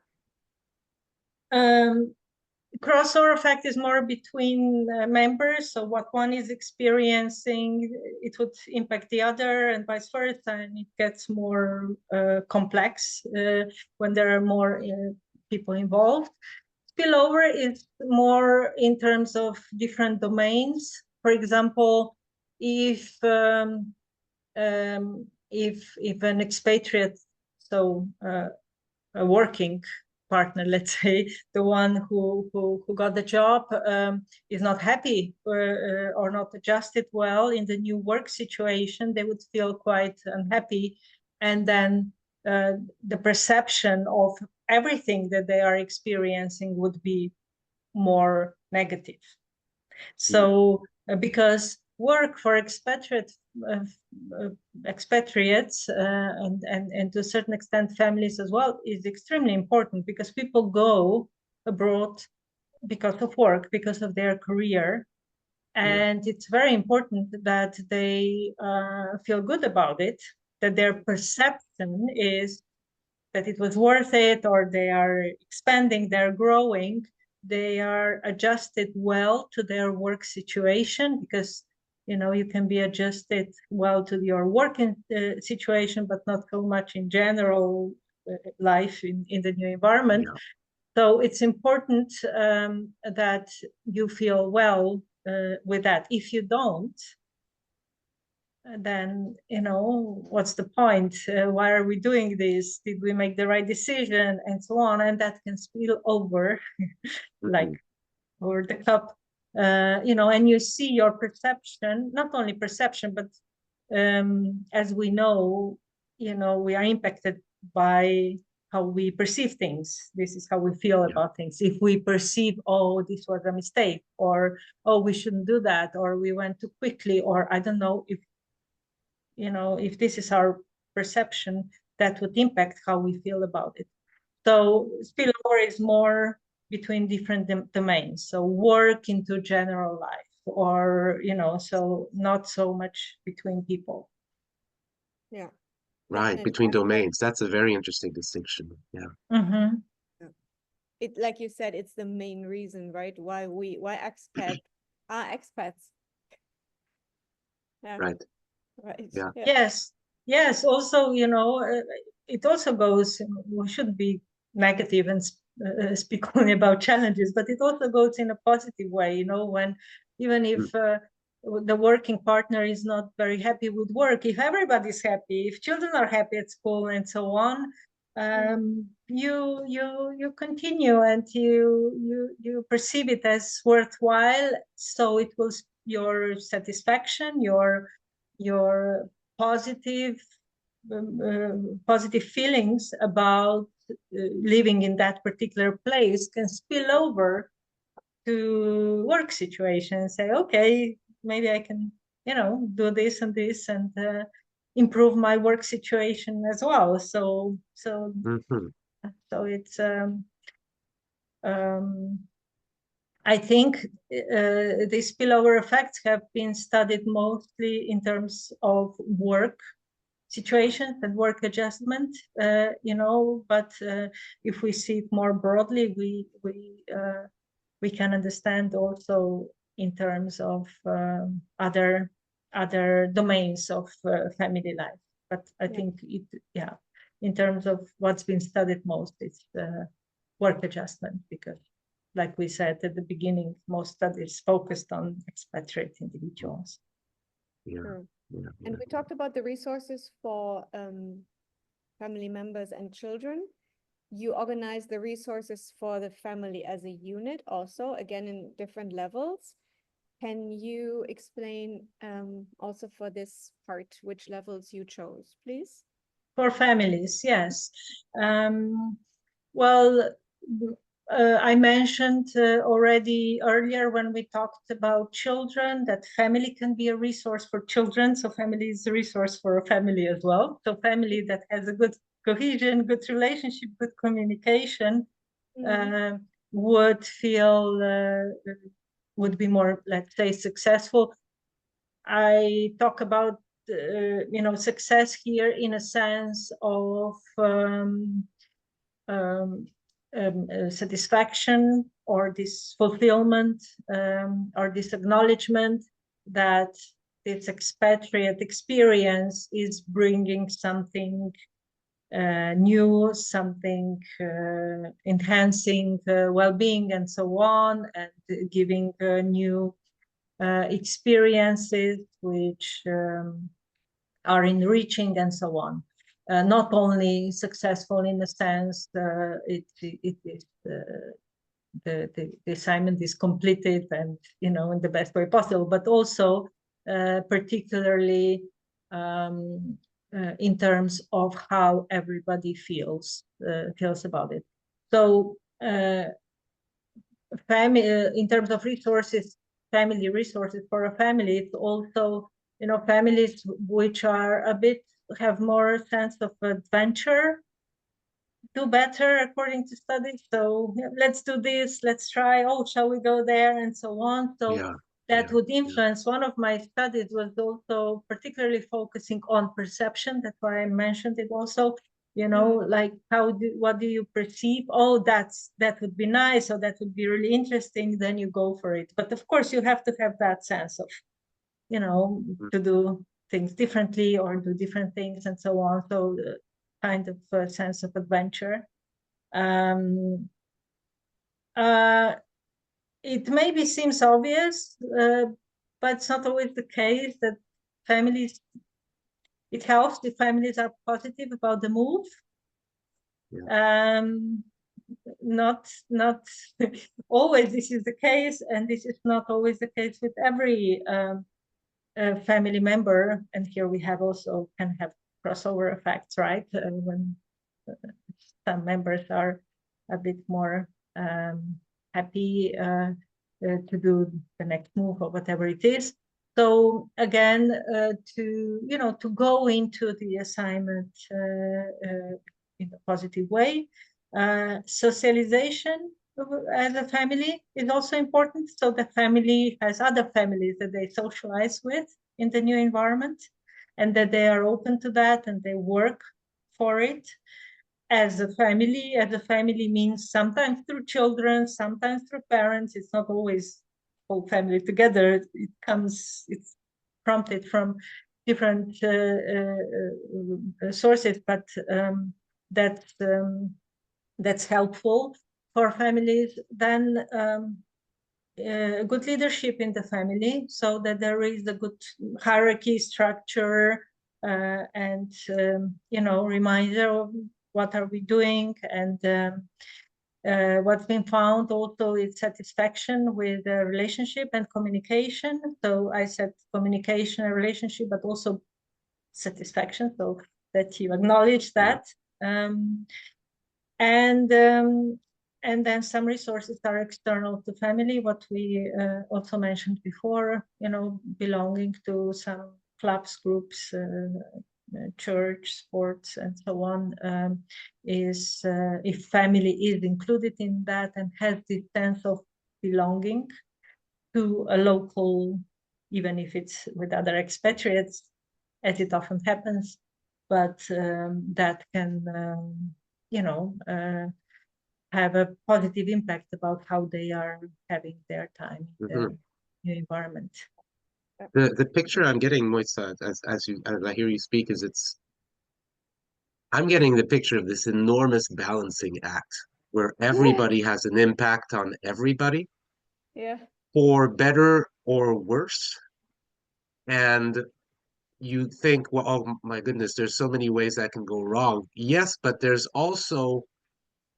Crossover effect is more between members. So what one is experiencing, it would impact the other, and vice versa. And it gets more complex when there are more people involved. Spillover is more in terms of different domains. For example, if an expatriate, so a working partner, let's say, the one who got the job is not happy or not adjusted well in the new work situation, they would feel quite unhappy. And then the perception of everything that they are experiencing would be more negative. So because work for expatriates and to a certain extent families as well is extremely important, because people go abroad because of work, because of their career, and it's very important that they feel good about it, that their perception is that it was worth it, or they are expanding, they're growing, they are adjusted well to their work situation, because you can be adjusted well to your working situation, but not so much in general life in the new environment. Yeah. So it's important that you feel well with that. If you don't, then what's the point? Why are we doing this? Did we make the right decision? And so on. And that can spill over like over the cup. And you see your perception, not only perception, but as we know, we are impacted by how we perceive things. This is how we feel about things. If we perceive, oh, this was a mistake, or, oh, we shouldn't do that, or we went too quickly, or I don't know, if this is our perception, that would impact how we feel about it. So spillover is more between different domains. So work into general life, or, so not so much between people. Yeah. Right, between domains. That's a very interesting distinction. Yeah. Mm-hmm. It, like you said, it's the main reason, right? Why expats are expats. Yeah. Right. Right. Yeah. Yes. Also, it also goes, we shouldn't be negative and speak only about challenges, but it also goes in a positive way, when even if the working partner is not very happy with work, if everybody's happy, if children are happy at school and so on, you continue, and you perceive it as worthwhile. So it will, your satisfaction, your positive feelings about living in that particular place can spill over to work situations. Say, okay, maybe I can, do this and this, and improve my work situation as well. So it's I think these spillover effects have been studied mostly in terms of work situations and work adjustment, but if we see it more broadly, we can understand also in terms of other domains of family life. But I think in terms of what's been studied most, it's work adjustment, because like we said at the beginning, most studies focused on expatriate individuals. Sure. And we talked about the resources for family members and children. You organize the resources for the family as a unit also, again, in different levels. Can you explain also for this part which levels you chose, please? For families, yes. Well, I mentioned already earlier when we talked about children that family can be a resource for children. So family is a resource for a family as well. So family that has a good cohesion, good relationship, good communication would feel would be more, let's say, successful. I talk about success here in a sense of satisfaction, or this fulfillment, or this acknowledgement that this expatriate experience is bringing something new, something enhancing well-being and so on, and giving new experiences which are enriching and so on. Not only successful in the sense it is the assignment is completed and in the best way possible, but also particularly in terms of how everybody feels about it. So family, in terms of resources, family resources for a family, it's also families which are a bit have more sense of adventure do better according to studies. So let's do this, let's try, oh, shall we go there, and so on. So that would influence. One of my studies was also particularly focusing on perception. That's why I mentioned it also, like what do you perceive? Oh, that would be nice, or that would be really interesting, then you go for it. But of course you have to have that sense of to do things differently or do different things and so on. So kind of a sense of adventure. It maybe seems obvious, but it's not always the case that families, it helps if families are positive about the move. Not always this is the case, and this is not always the case with every family member. And here we have also can have crossover effects, right? When some members are a bit more happy to do the next move or whatever it is. So again, to go into the assignment in a positive way. Socialization as a family is also important. So the family has other families that they socialize with in the new environment, and that they are open to that and they work for it. As a family means sometimes through children, sometimes through parents. It's not always whole family together. It's prompted from different sources, but that's helpful for families. Then good leadership in the family, so that there is a good hierarchy structure and reminder of what are we doing. And what's been found also is satisfaction with the relationship and communication. So I said communication and relationship, but also satisfaction, so that you acknowledge that. And then some resources are external to family, what we also mentioned before, belonging to some clubs, groups, church, sports, and so on, is if family is included in that and has this sense of belonging to a local, even if it's with other expatriates, as it often happens, but that can, have a positive impact about how they are having their time in the new environment. The picture I'm getting, Moitza, as I hear you speak, is I'm getting the picture of this enormous balancing act where everybody has an impact on everybody, for better or worse. And you think, well, oh my goodness, there's so many ways that can go wrong. Yes, but there's also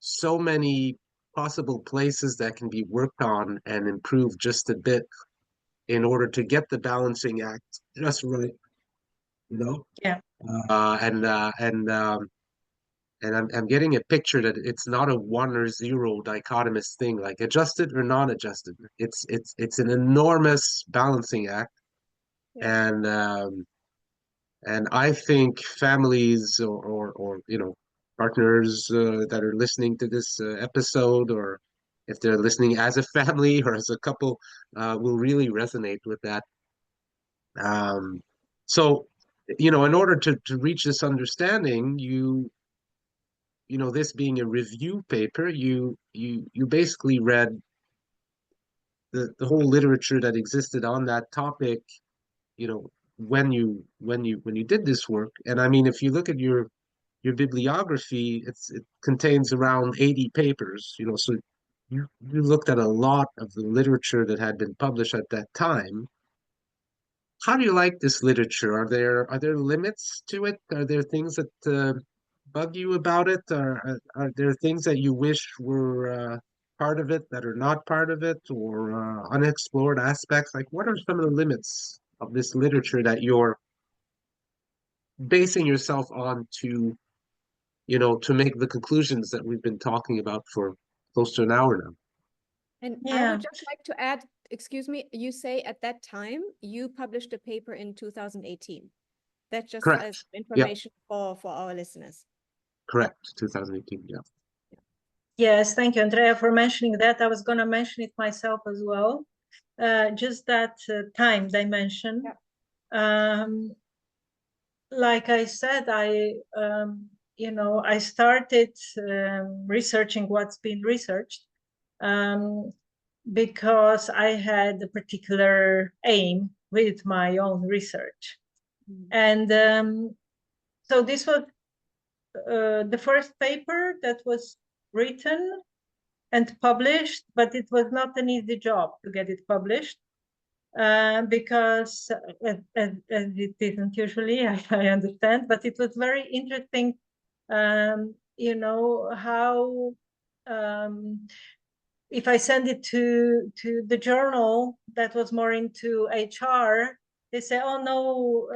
so many possible places that can be worked on and improved just a bit in order to get the balancing act just right, Yeah. And I'm getting a picture that it's not a 1 or 0 dichotomous thing, like adjusted or non-adjusted. It's an enormous balancing act, and I think families or partners that are listening to this episode, or if they're listening as a family or as a couple, will really resonate with that. So, in order to reach this understanding, this being a review paper, you basically read the whole literature that existed on that topic, when you did this work. And I mean, if you look at your bibliography, it contains around 80 papers, so you looked at a lot of the literature that had been published at that time. How do you like this literature? Are there limits to it? Are there things that bug you about it? Are there things that you wish were part of it that are not part of it, or unexplored aspects? Like, what are some of the limits of this literature that you're basing yourself on to make the conclusions that we've been talking about for close to an hour now? And I Yeah. would just like to add, excuse me, you say at that time you published a paper in 2018. That's just Correct. as information for our listeners. Correct. 2018. Yeah. Yes, thank you, Andrea, for mentioning that. I was going to mention it myself as well. Just that time dimension. Yeah. Like I said, I started researching what's been researched because I had a particular aim with my own research. And so this was the first paper that was written and published, but it was not an easy job to get it published. Because as it isn't usually, I understand, but it was very interesting, how if I send it to the journal that was more into HR, they say, oh no,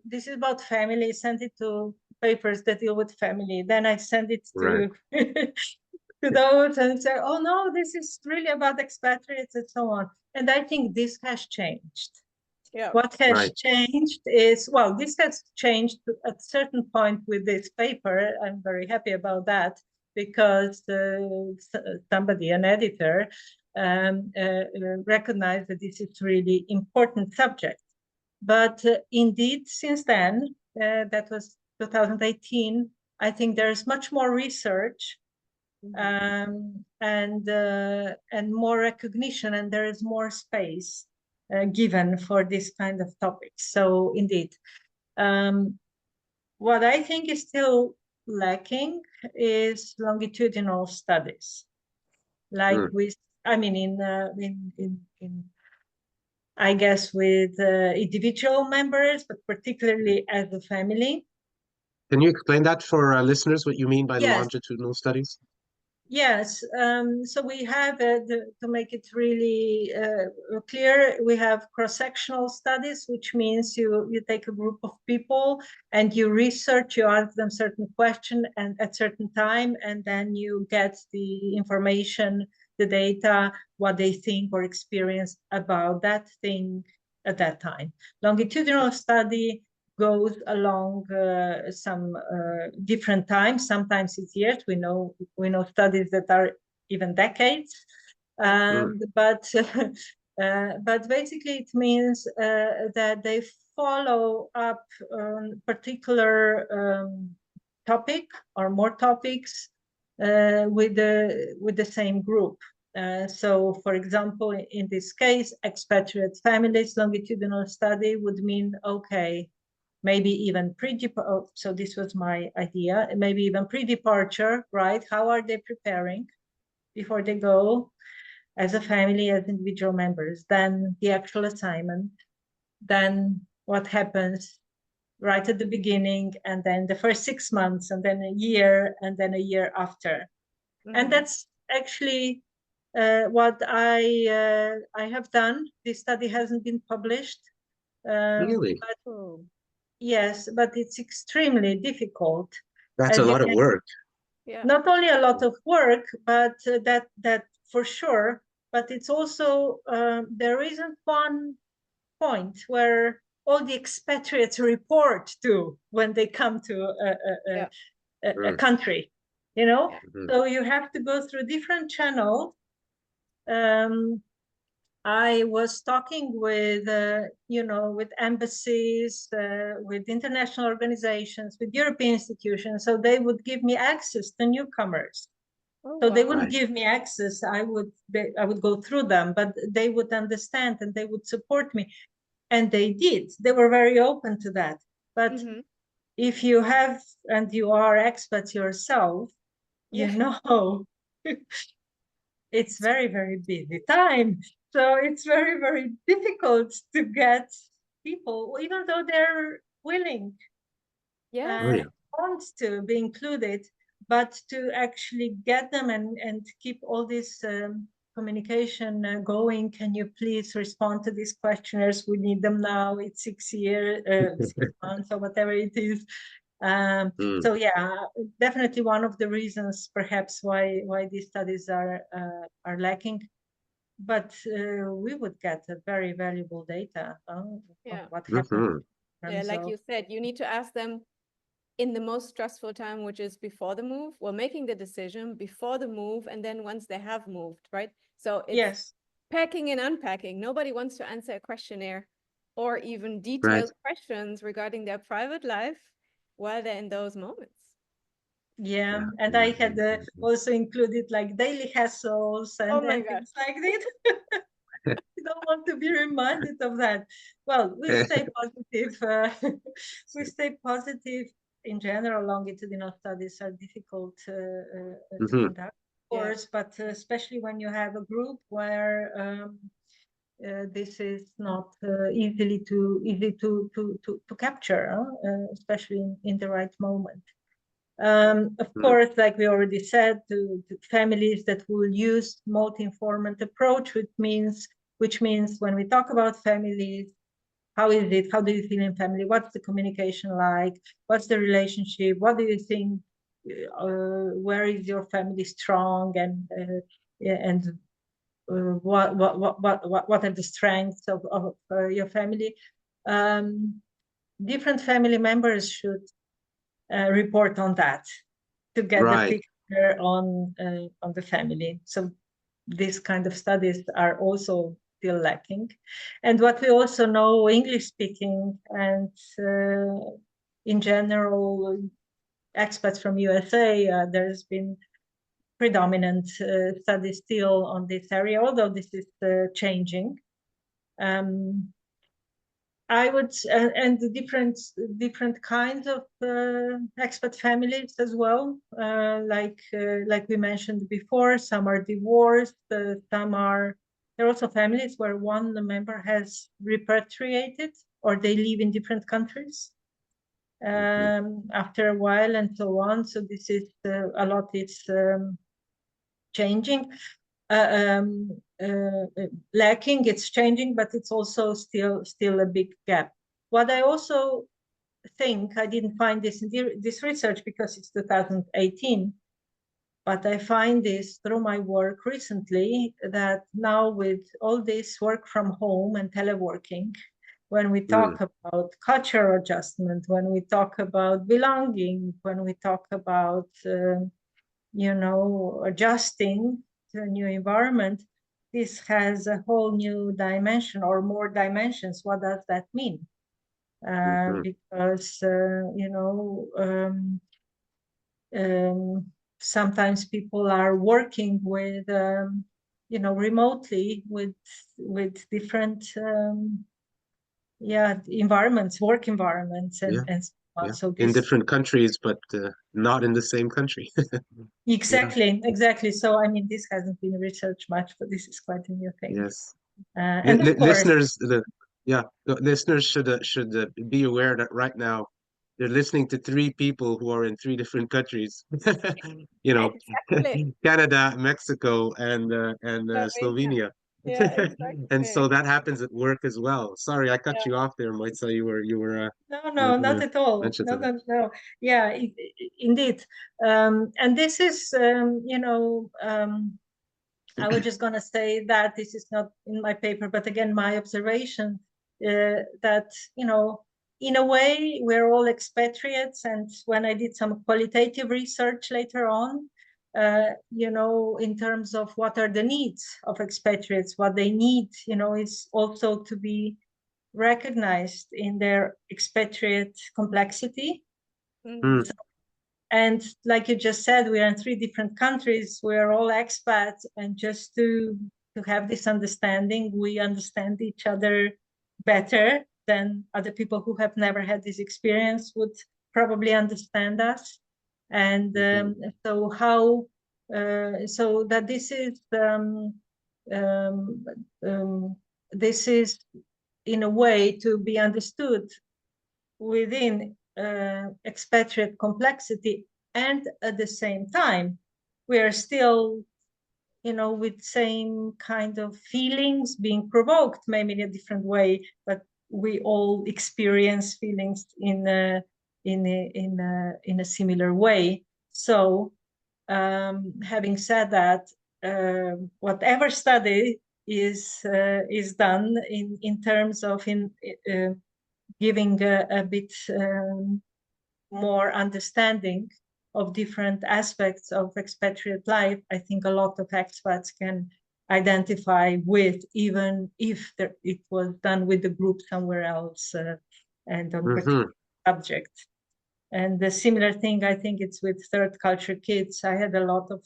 this is about family, send it to papers that deal with family. Then I send it to to those and say, oh no, this is really about expatriates and so on. And I think this has changed. Yeah. What has changed is, well, this has changed at a certain point with this paper. I'm very happy about that because somebody, an editor, recognized that this is really important subject. But indeed, since then, that was 2018, I think there's much more research and more recognition, and there is more space given for this kind of topics. So indeed, what I think is still lacking is longitudinal studies, like I mean, in I guess with individual members, but particularly as a family. Can you explain that for our listeners, what you mean by longitudinal studies? Yes, so we have, to make it really clear, we have cross-sectional studies, which means you take a group of people and you research, you ask them certain question and at certain time, and then you get the information, the data, what they think or experience about that thing at that time. Longitudinal study goes along some different times. Sometimes it's years. We know studies that are even decades. But basically, it means that they follow up on particular topic or more topics with the same group. So, for example, in this case, expatriate families longitudinal study would mean, okay, maybe even so this was my idea, maybe even pre-departure, right? How are they preparing before they go as a family, as individual members? Then the actual assignment, then what happens right at the beginning, and then the first 6 months, and then a year, and then a year after. And that's actually what I have done. This study hasn't been published. Really? But, yes, but it's extremely difficult. That's a lot of work. Yeah. Not only a lot of work, but that for sure. But it's also there isn't one point where all the expatriates report to when they come to a country, So you have to go through different channels I was talking with, with embassies, with international organizations, with European institutions, so they would give me access to newcomers. Oh, So they wow. wouldn't give me access. I would go through them, but they would understand and they would support me. And they did. They were very open to that. But if you have, and you are expats yourself, you know, it's very, very busy time. So it's very, very difficult to get people, even though they're willing and want to be included, but to actually get them and keep all this communication going. Can you please respond to these questionnaires? We need them now. It's 6 months or whatever it is. So yeah, definitely one of the reasons perhaps why these studies are lacking. But we would get a very valuable data of what happened. Yeah, like you said, you need to ask them in the most stressful time, which is before the move, or making the decision before the move, and then once they have moved, right? So it's packing and unpacking. Nobody wants to answer a questionnaire or even detailed questions regarding their private life while they're in those moments. Yeah, and I had also included like daily hassles and things like this. You don't want to be reminded of that. Well, we stay positive. We stay positive. In general, longitudinal studies are difficult to conduct, of course, but especially when you have a group where this is not easy to capture, especially in the right moment. Of course, like we already said, to families that will use multi-informant approach, which means when we talk about families, how is it? How do you feel in family? What's the communication like? What's the relationship? What do you think? Where is your family strong? And what are the strengths of your family? Different family members should report on that to get the picture on the family. So these kind of studies are also still lacking. And what we also know, English speaking and in general, expats from USA, there's been predominant studies still on this area, although this is changing. I would, and the different kinds of expat families as well. Like we mentioned before, some are divorced, some are. There are also families where one member has repatriated or they live in different countries after a while and so on. So this is a lot is changing. Lacking, it's changing, but it's also still a big gap. What I also think, I didn't find this in this research because it's 2018, but I find this through my work recently, that now with all this work from home and teleworking, when we talk about cultural adjustment, when we talk about belonging, when we talk about adjusting to a new environment, this has a whole new dimension or more dimensions. What does that mean? Because sometimes people are working with remotely with different environments, work environments, and so on. So in different countries, but not in the same country. Exactly. So I mean, this hasn't been researched much, but this is quite a new thing. Yes. And of course, listeners should be aware that right now they're listening to three people who are in three different countries. Canada, Mexico, and Slovenia. Yeah, exactly. Eh. And so that happens at work as well. Sorry, I cut you off there, Moitza. You were No, not at all. No. Yeah, indeed. And this is, I was just going to say that this is not in my paper, but again, my observation that, in a way, we're all expatriates. And when I did some qualitative research later on, you know, in terms of what are the needs of expatriates, what they need, you know, is also to be recognized in their expatriate complexity. Mhm. So, and like you just said, we are in 3 different countries. We are all expats, and just to have this understanding, we understand each other better than other people who have never had this experience would probably understand us. And so how so that this is in a way to be understood within expatriate complexity, and at the same time we are still, you know, with same kind of feelings being provoked, maybe in a different way, but we all experience feelings in a similar way. So having said that, whatever study is done in terms of giving a bit more understanding of different aspects of expatriate life, I think a lot of expats can identify with, even if it was done with the group somewhere else and on particular subject. And the similar thing, I think it's with third culture kids. I had a lot of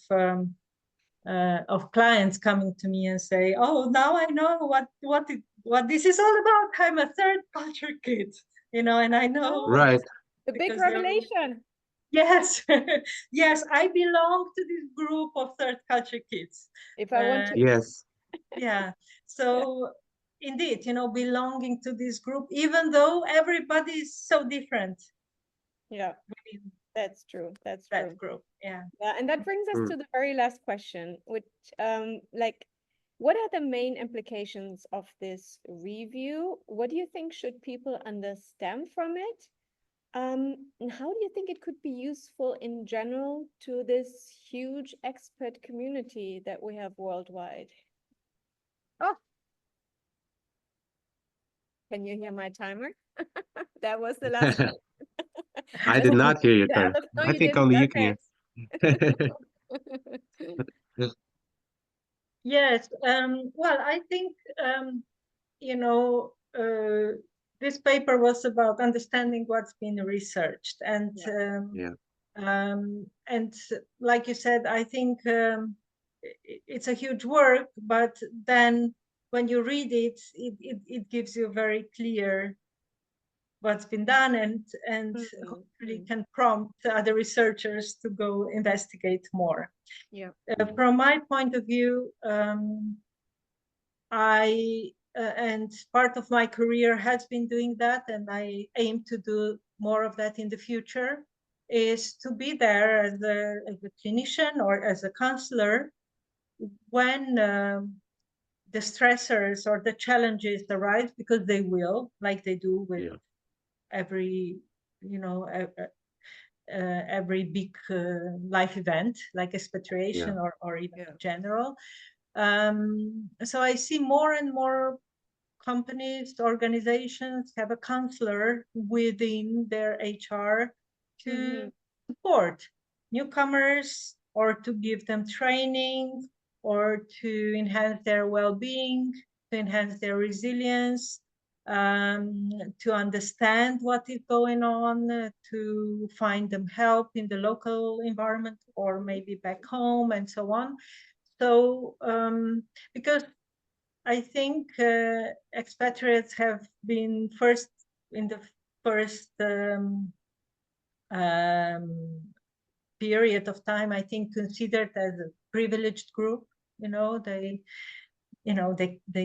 clients coming to me and say, "Oh, now I know what this is all about. I'm a third culture kid, you know, and I know." Right. The big because revelation. Yes, yes, I belong to this group of third culture kids. If I want to. Yes. Yeah. So indeed, you know, belonging to this group, even though everybody is so different Yeah, within that's true. That's that true. group. Yeah. Yeah, and that brings us Mm. to the very last question, which, like, what are the main implications of this review? What do you think should people understand from it? And how do you think it could be useful in general to this huge expert community that we have worldwide? Oh, can you hear my timer? That was the last one. I did not hear your The time. other, no, I you think didn't. only you can Okay. hear. Yes. Well, I think, you know, this paper was about understanding what's been researched. And, Yeah. and like you said, I think it's a huge work, but then when you read it, it gives you very clear what's been done, and hopefully can prompt other researchers to go investigate more. Yeah. From my point of view, I and part of my career has been doing that, and I aim to do more of that in the future, is to be there as a clinician or as a counselor when the stressors or the challenges arise, because they will, like they do with every, you know, every big life event like expatriation or even in general. So I see more and more companies, organizations have a counselor within their HR to support newcomers, or to give them training, or to enhance their well-being, to enhance their resilience, to understand what is going on, to find them help in the local environment or maybe back home, and so on. So because I think expatriates have been in the first period of time, I think, considered as a privileged group. You know, they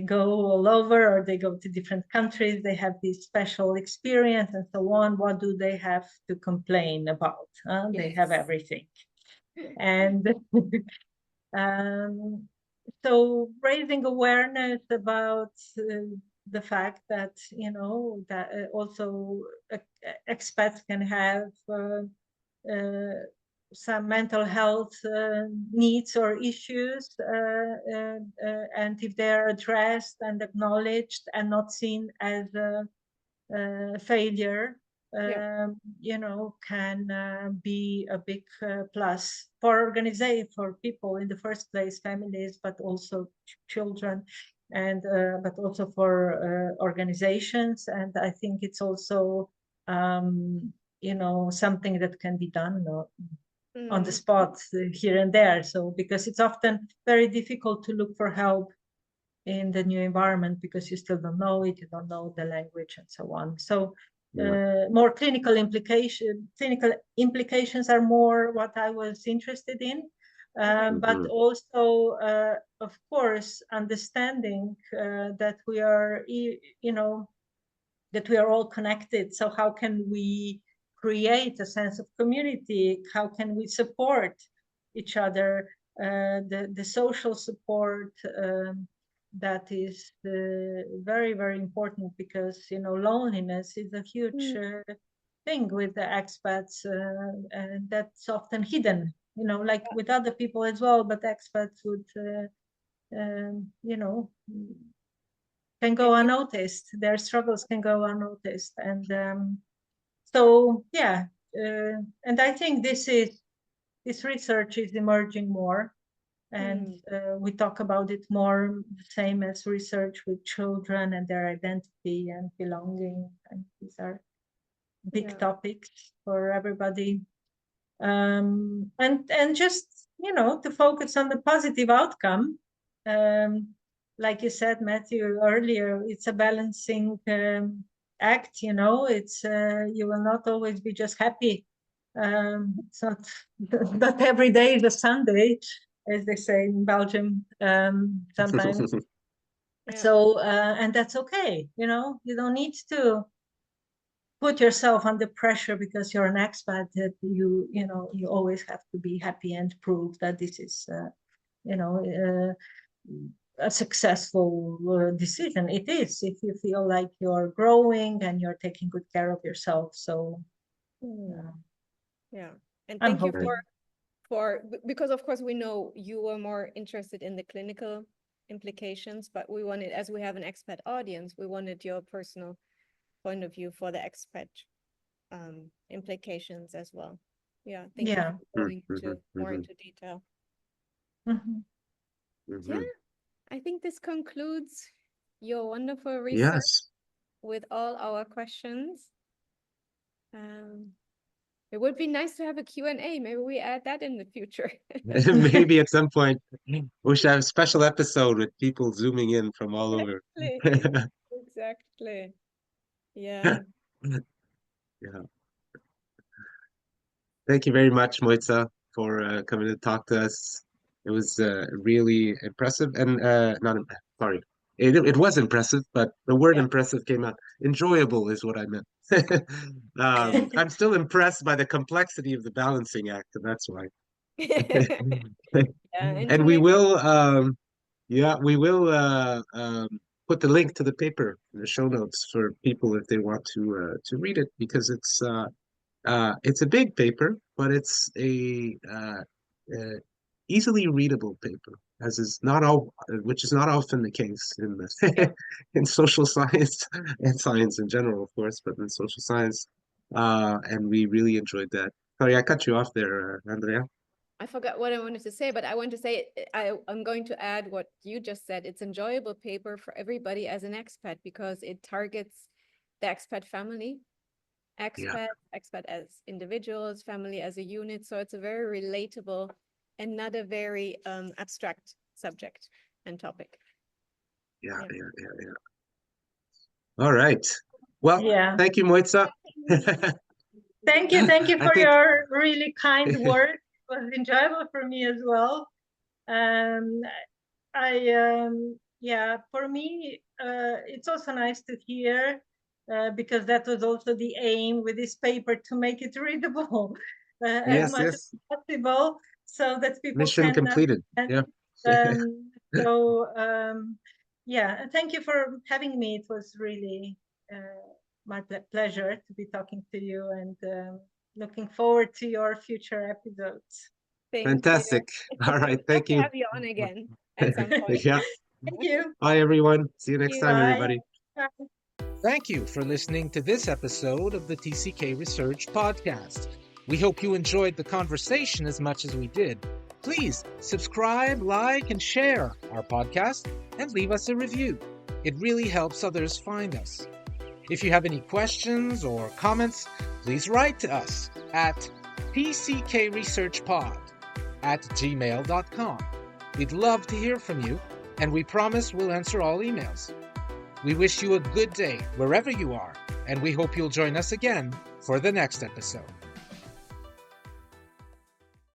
go all over, or they go to different countries, they have this special experience and so on. What do they have to complain about? They have everything. And so raising awareness about the fact that, you know, that also expats can have some mental health needs or issues, and if they're addressed and acknowledged and not seen as a failure, you know, can be a big plus for for people in the first place, families, but also children, and but also for organizations. And I think it's also, you know, something that can be done on the spot here and there. So because it's often very difficult to look for help in the new environment because you still don't know it, you don't know the language and so on. So more clinical implications are more what I was interested in. But also, of course, understanding that we are, you know, that we are all connected. So how can we create a sense of community? How can we support each other? The social support that is very, very important, because, you know, loneliness is a huge thing with the expats, and that's often hidden, you know, like with other people as well, but expats would, you know, can go unnoticed. Their struggles can go unnoticed. And so, yeah, and I think this research is emerging more. And we talk about it more, the same as research with children and their identity and belonging. And these are big topics for everybody. And just, you know, to focus on the positive outcome. Like you said, Matthew, earlier, it's a balancing act, you know, it's you will not always be just happy. It's not every day is a Sunday, as they say in Belgium, sometimes. So, and that's okay, you know, you don't need to put yourself under pressure because you're an expat, that you know, you always have to be happy and prove that this is, you know, a successful decision. It is, if you feel like you're growing and you're taking good care of yourself. So, yeah. And thank you for because of course we know you were more interested in the clinical implications, but we wanted, as we have an expat audience, we wanted your personal point of view for the expat implications as well. Yeah, thank you for going more into detail. Yeah, I think this concludes your wonderful research with all our questions. It would be nice to have a Q&A. Maybe we add that in the future. Maybe at some point we should have a special episode with people zooming in from all over. Exactly. Yeah. Yeah. Thank you very much, Mojca, for coming to talk to us. It was really impressive, and not sorry, it was impressive, but the word impressive came out. Enjoyable is what I meant. I'm still impressed by the complexity of the balancing act, and that's why. And we will, we will put the link to the paper in the show notes for people if they want to read it, because it's a big paper, but it's a easily readable paper, as is not all, which is not often the case in the, in social science and science in general, of course, but in social science. And we really enjoyed that. Sorry, I cut you off there, Andrea. I forgot what I wanted to say, but I want to say, I'm going to add what you just said. It's an enjoyable paper for everybody as an expat, because it targets the expat family, expat as individuals, family as a unit. So it's a very relatable and not a very abstract subject and topic. Yeah. All right. Well, thank you, Mojca. Thank you for your really kind words. It was enjoyable for me as well. For me, it's also nice to hear, because that was also the aim with this paper, to make it readable as much as possible, so that people mission completed. Thank you for having me. It was really my pleasure to be talking to you, and looking forward to your future episodes. Fantastic. All right. Thank you. Have you on again at some point. Thank you. Bye, everyone. See you next time, everybody. Bye. Thank you for listening to this episode of the TCK Research Podcast. We hope you enjoyed the conversation as much as we did. Please subscribe, like, and share our podcast and leave us a review. It really helps others find us. If you have any questions or comments, please write to us at tckresearchpod@gmail.com. We'd love to hear from you, and we promise we'll answer all emails. We wish you a good day wherever you are, and we hope you'll join us again for the next episode.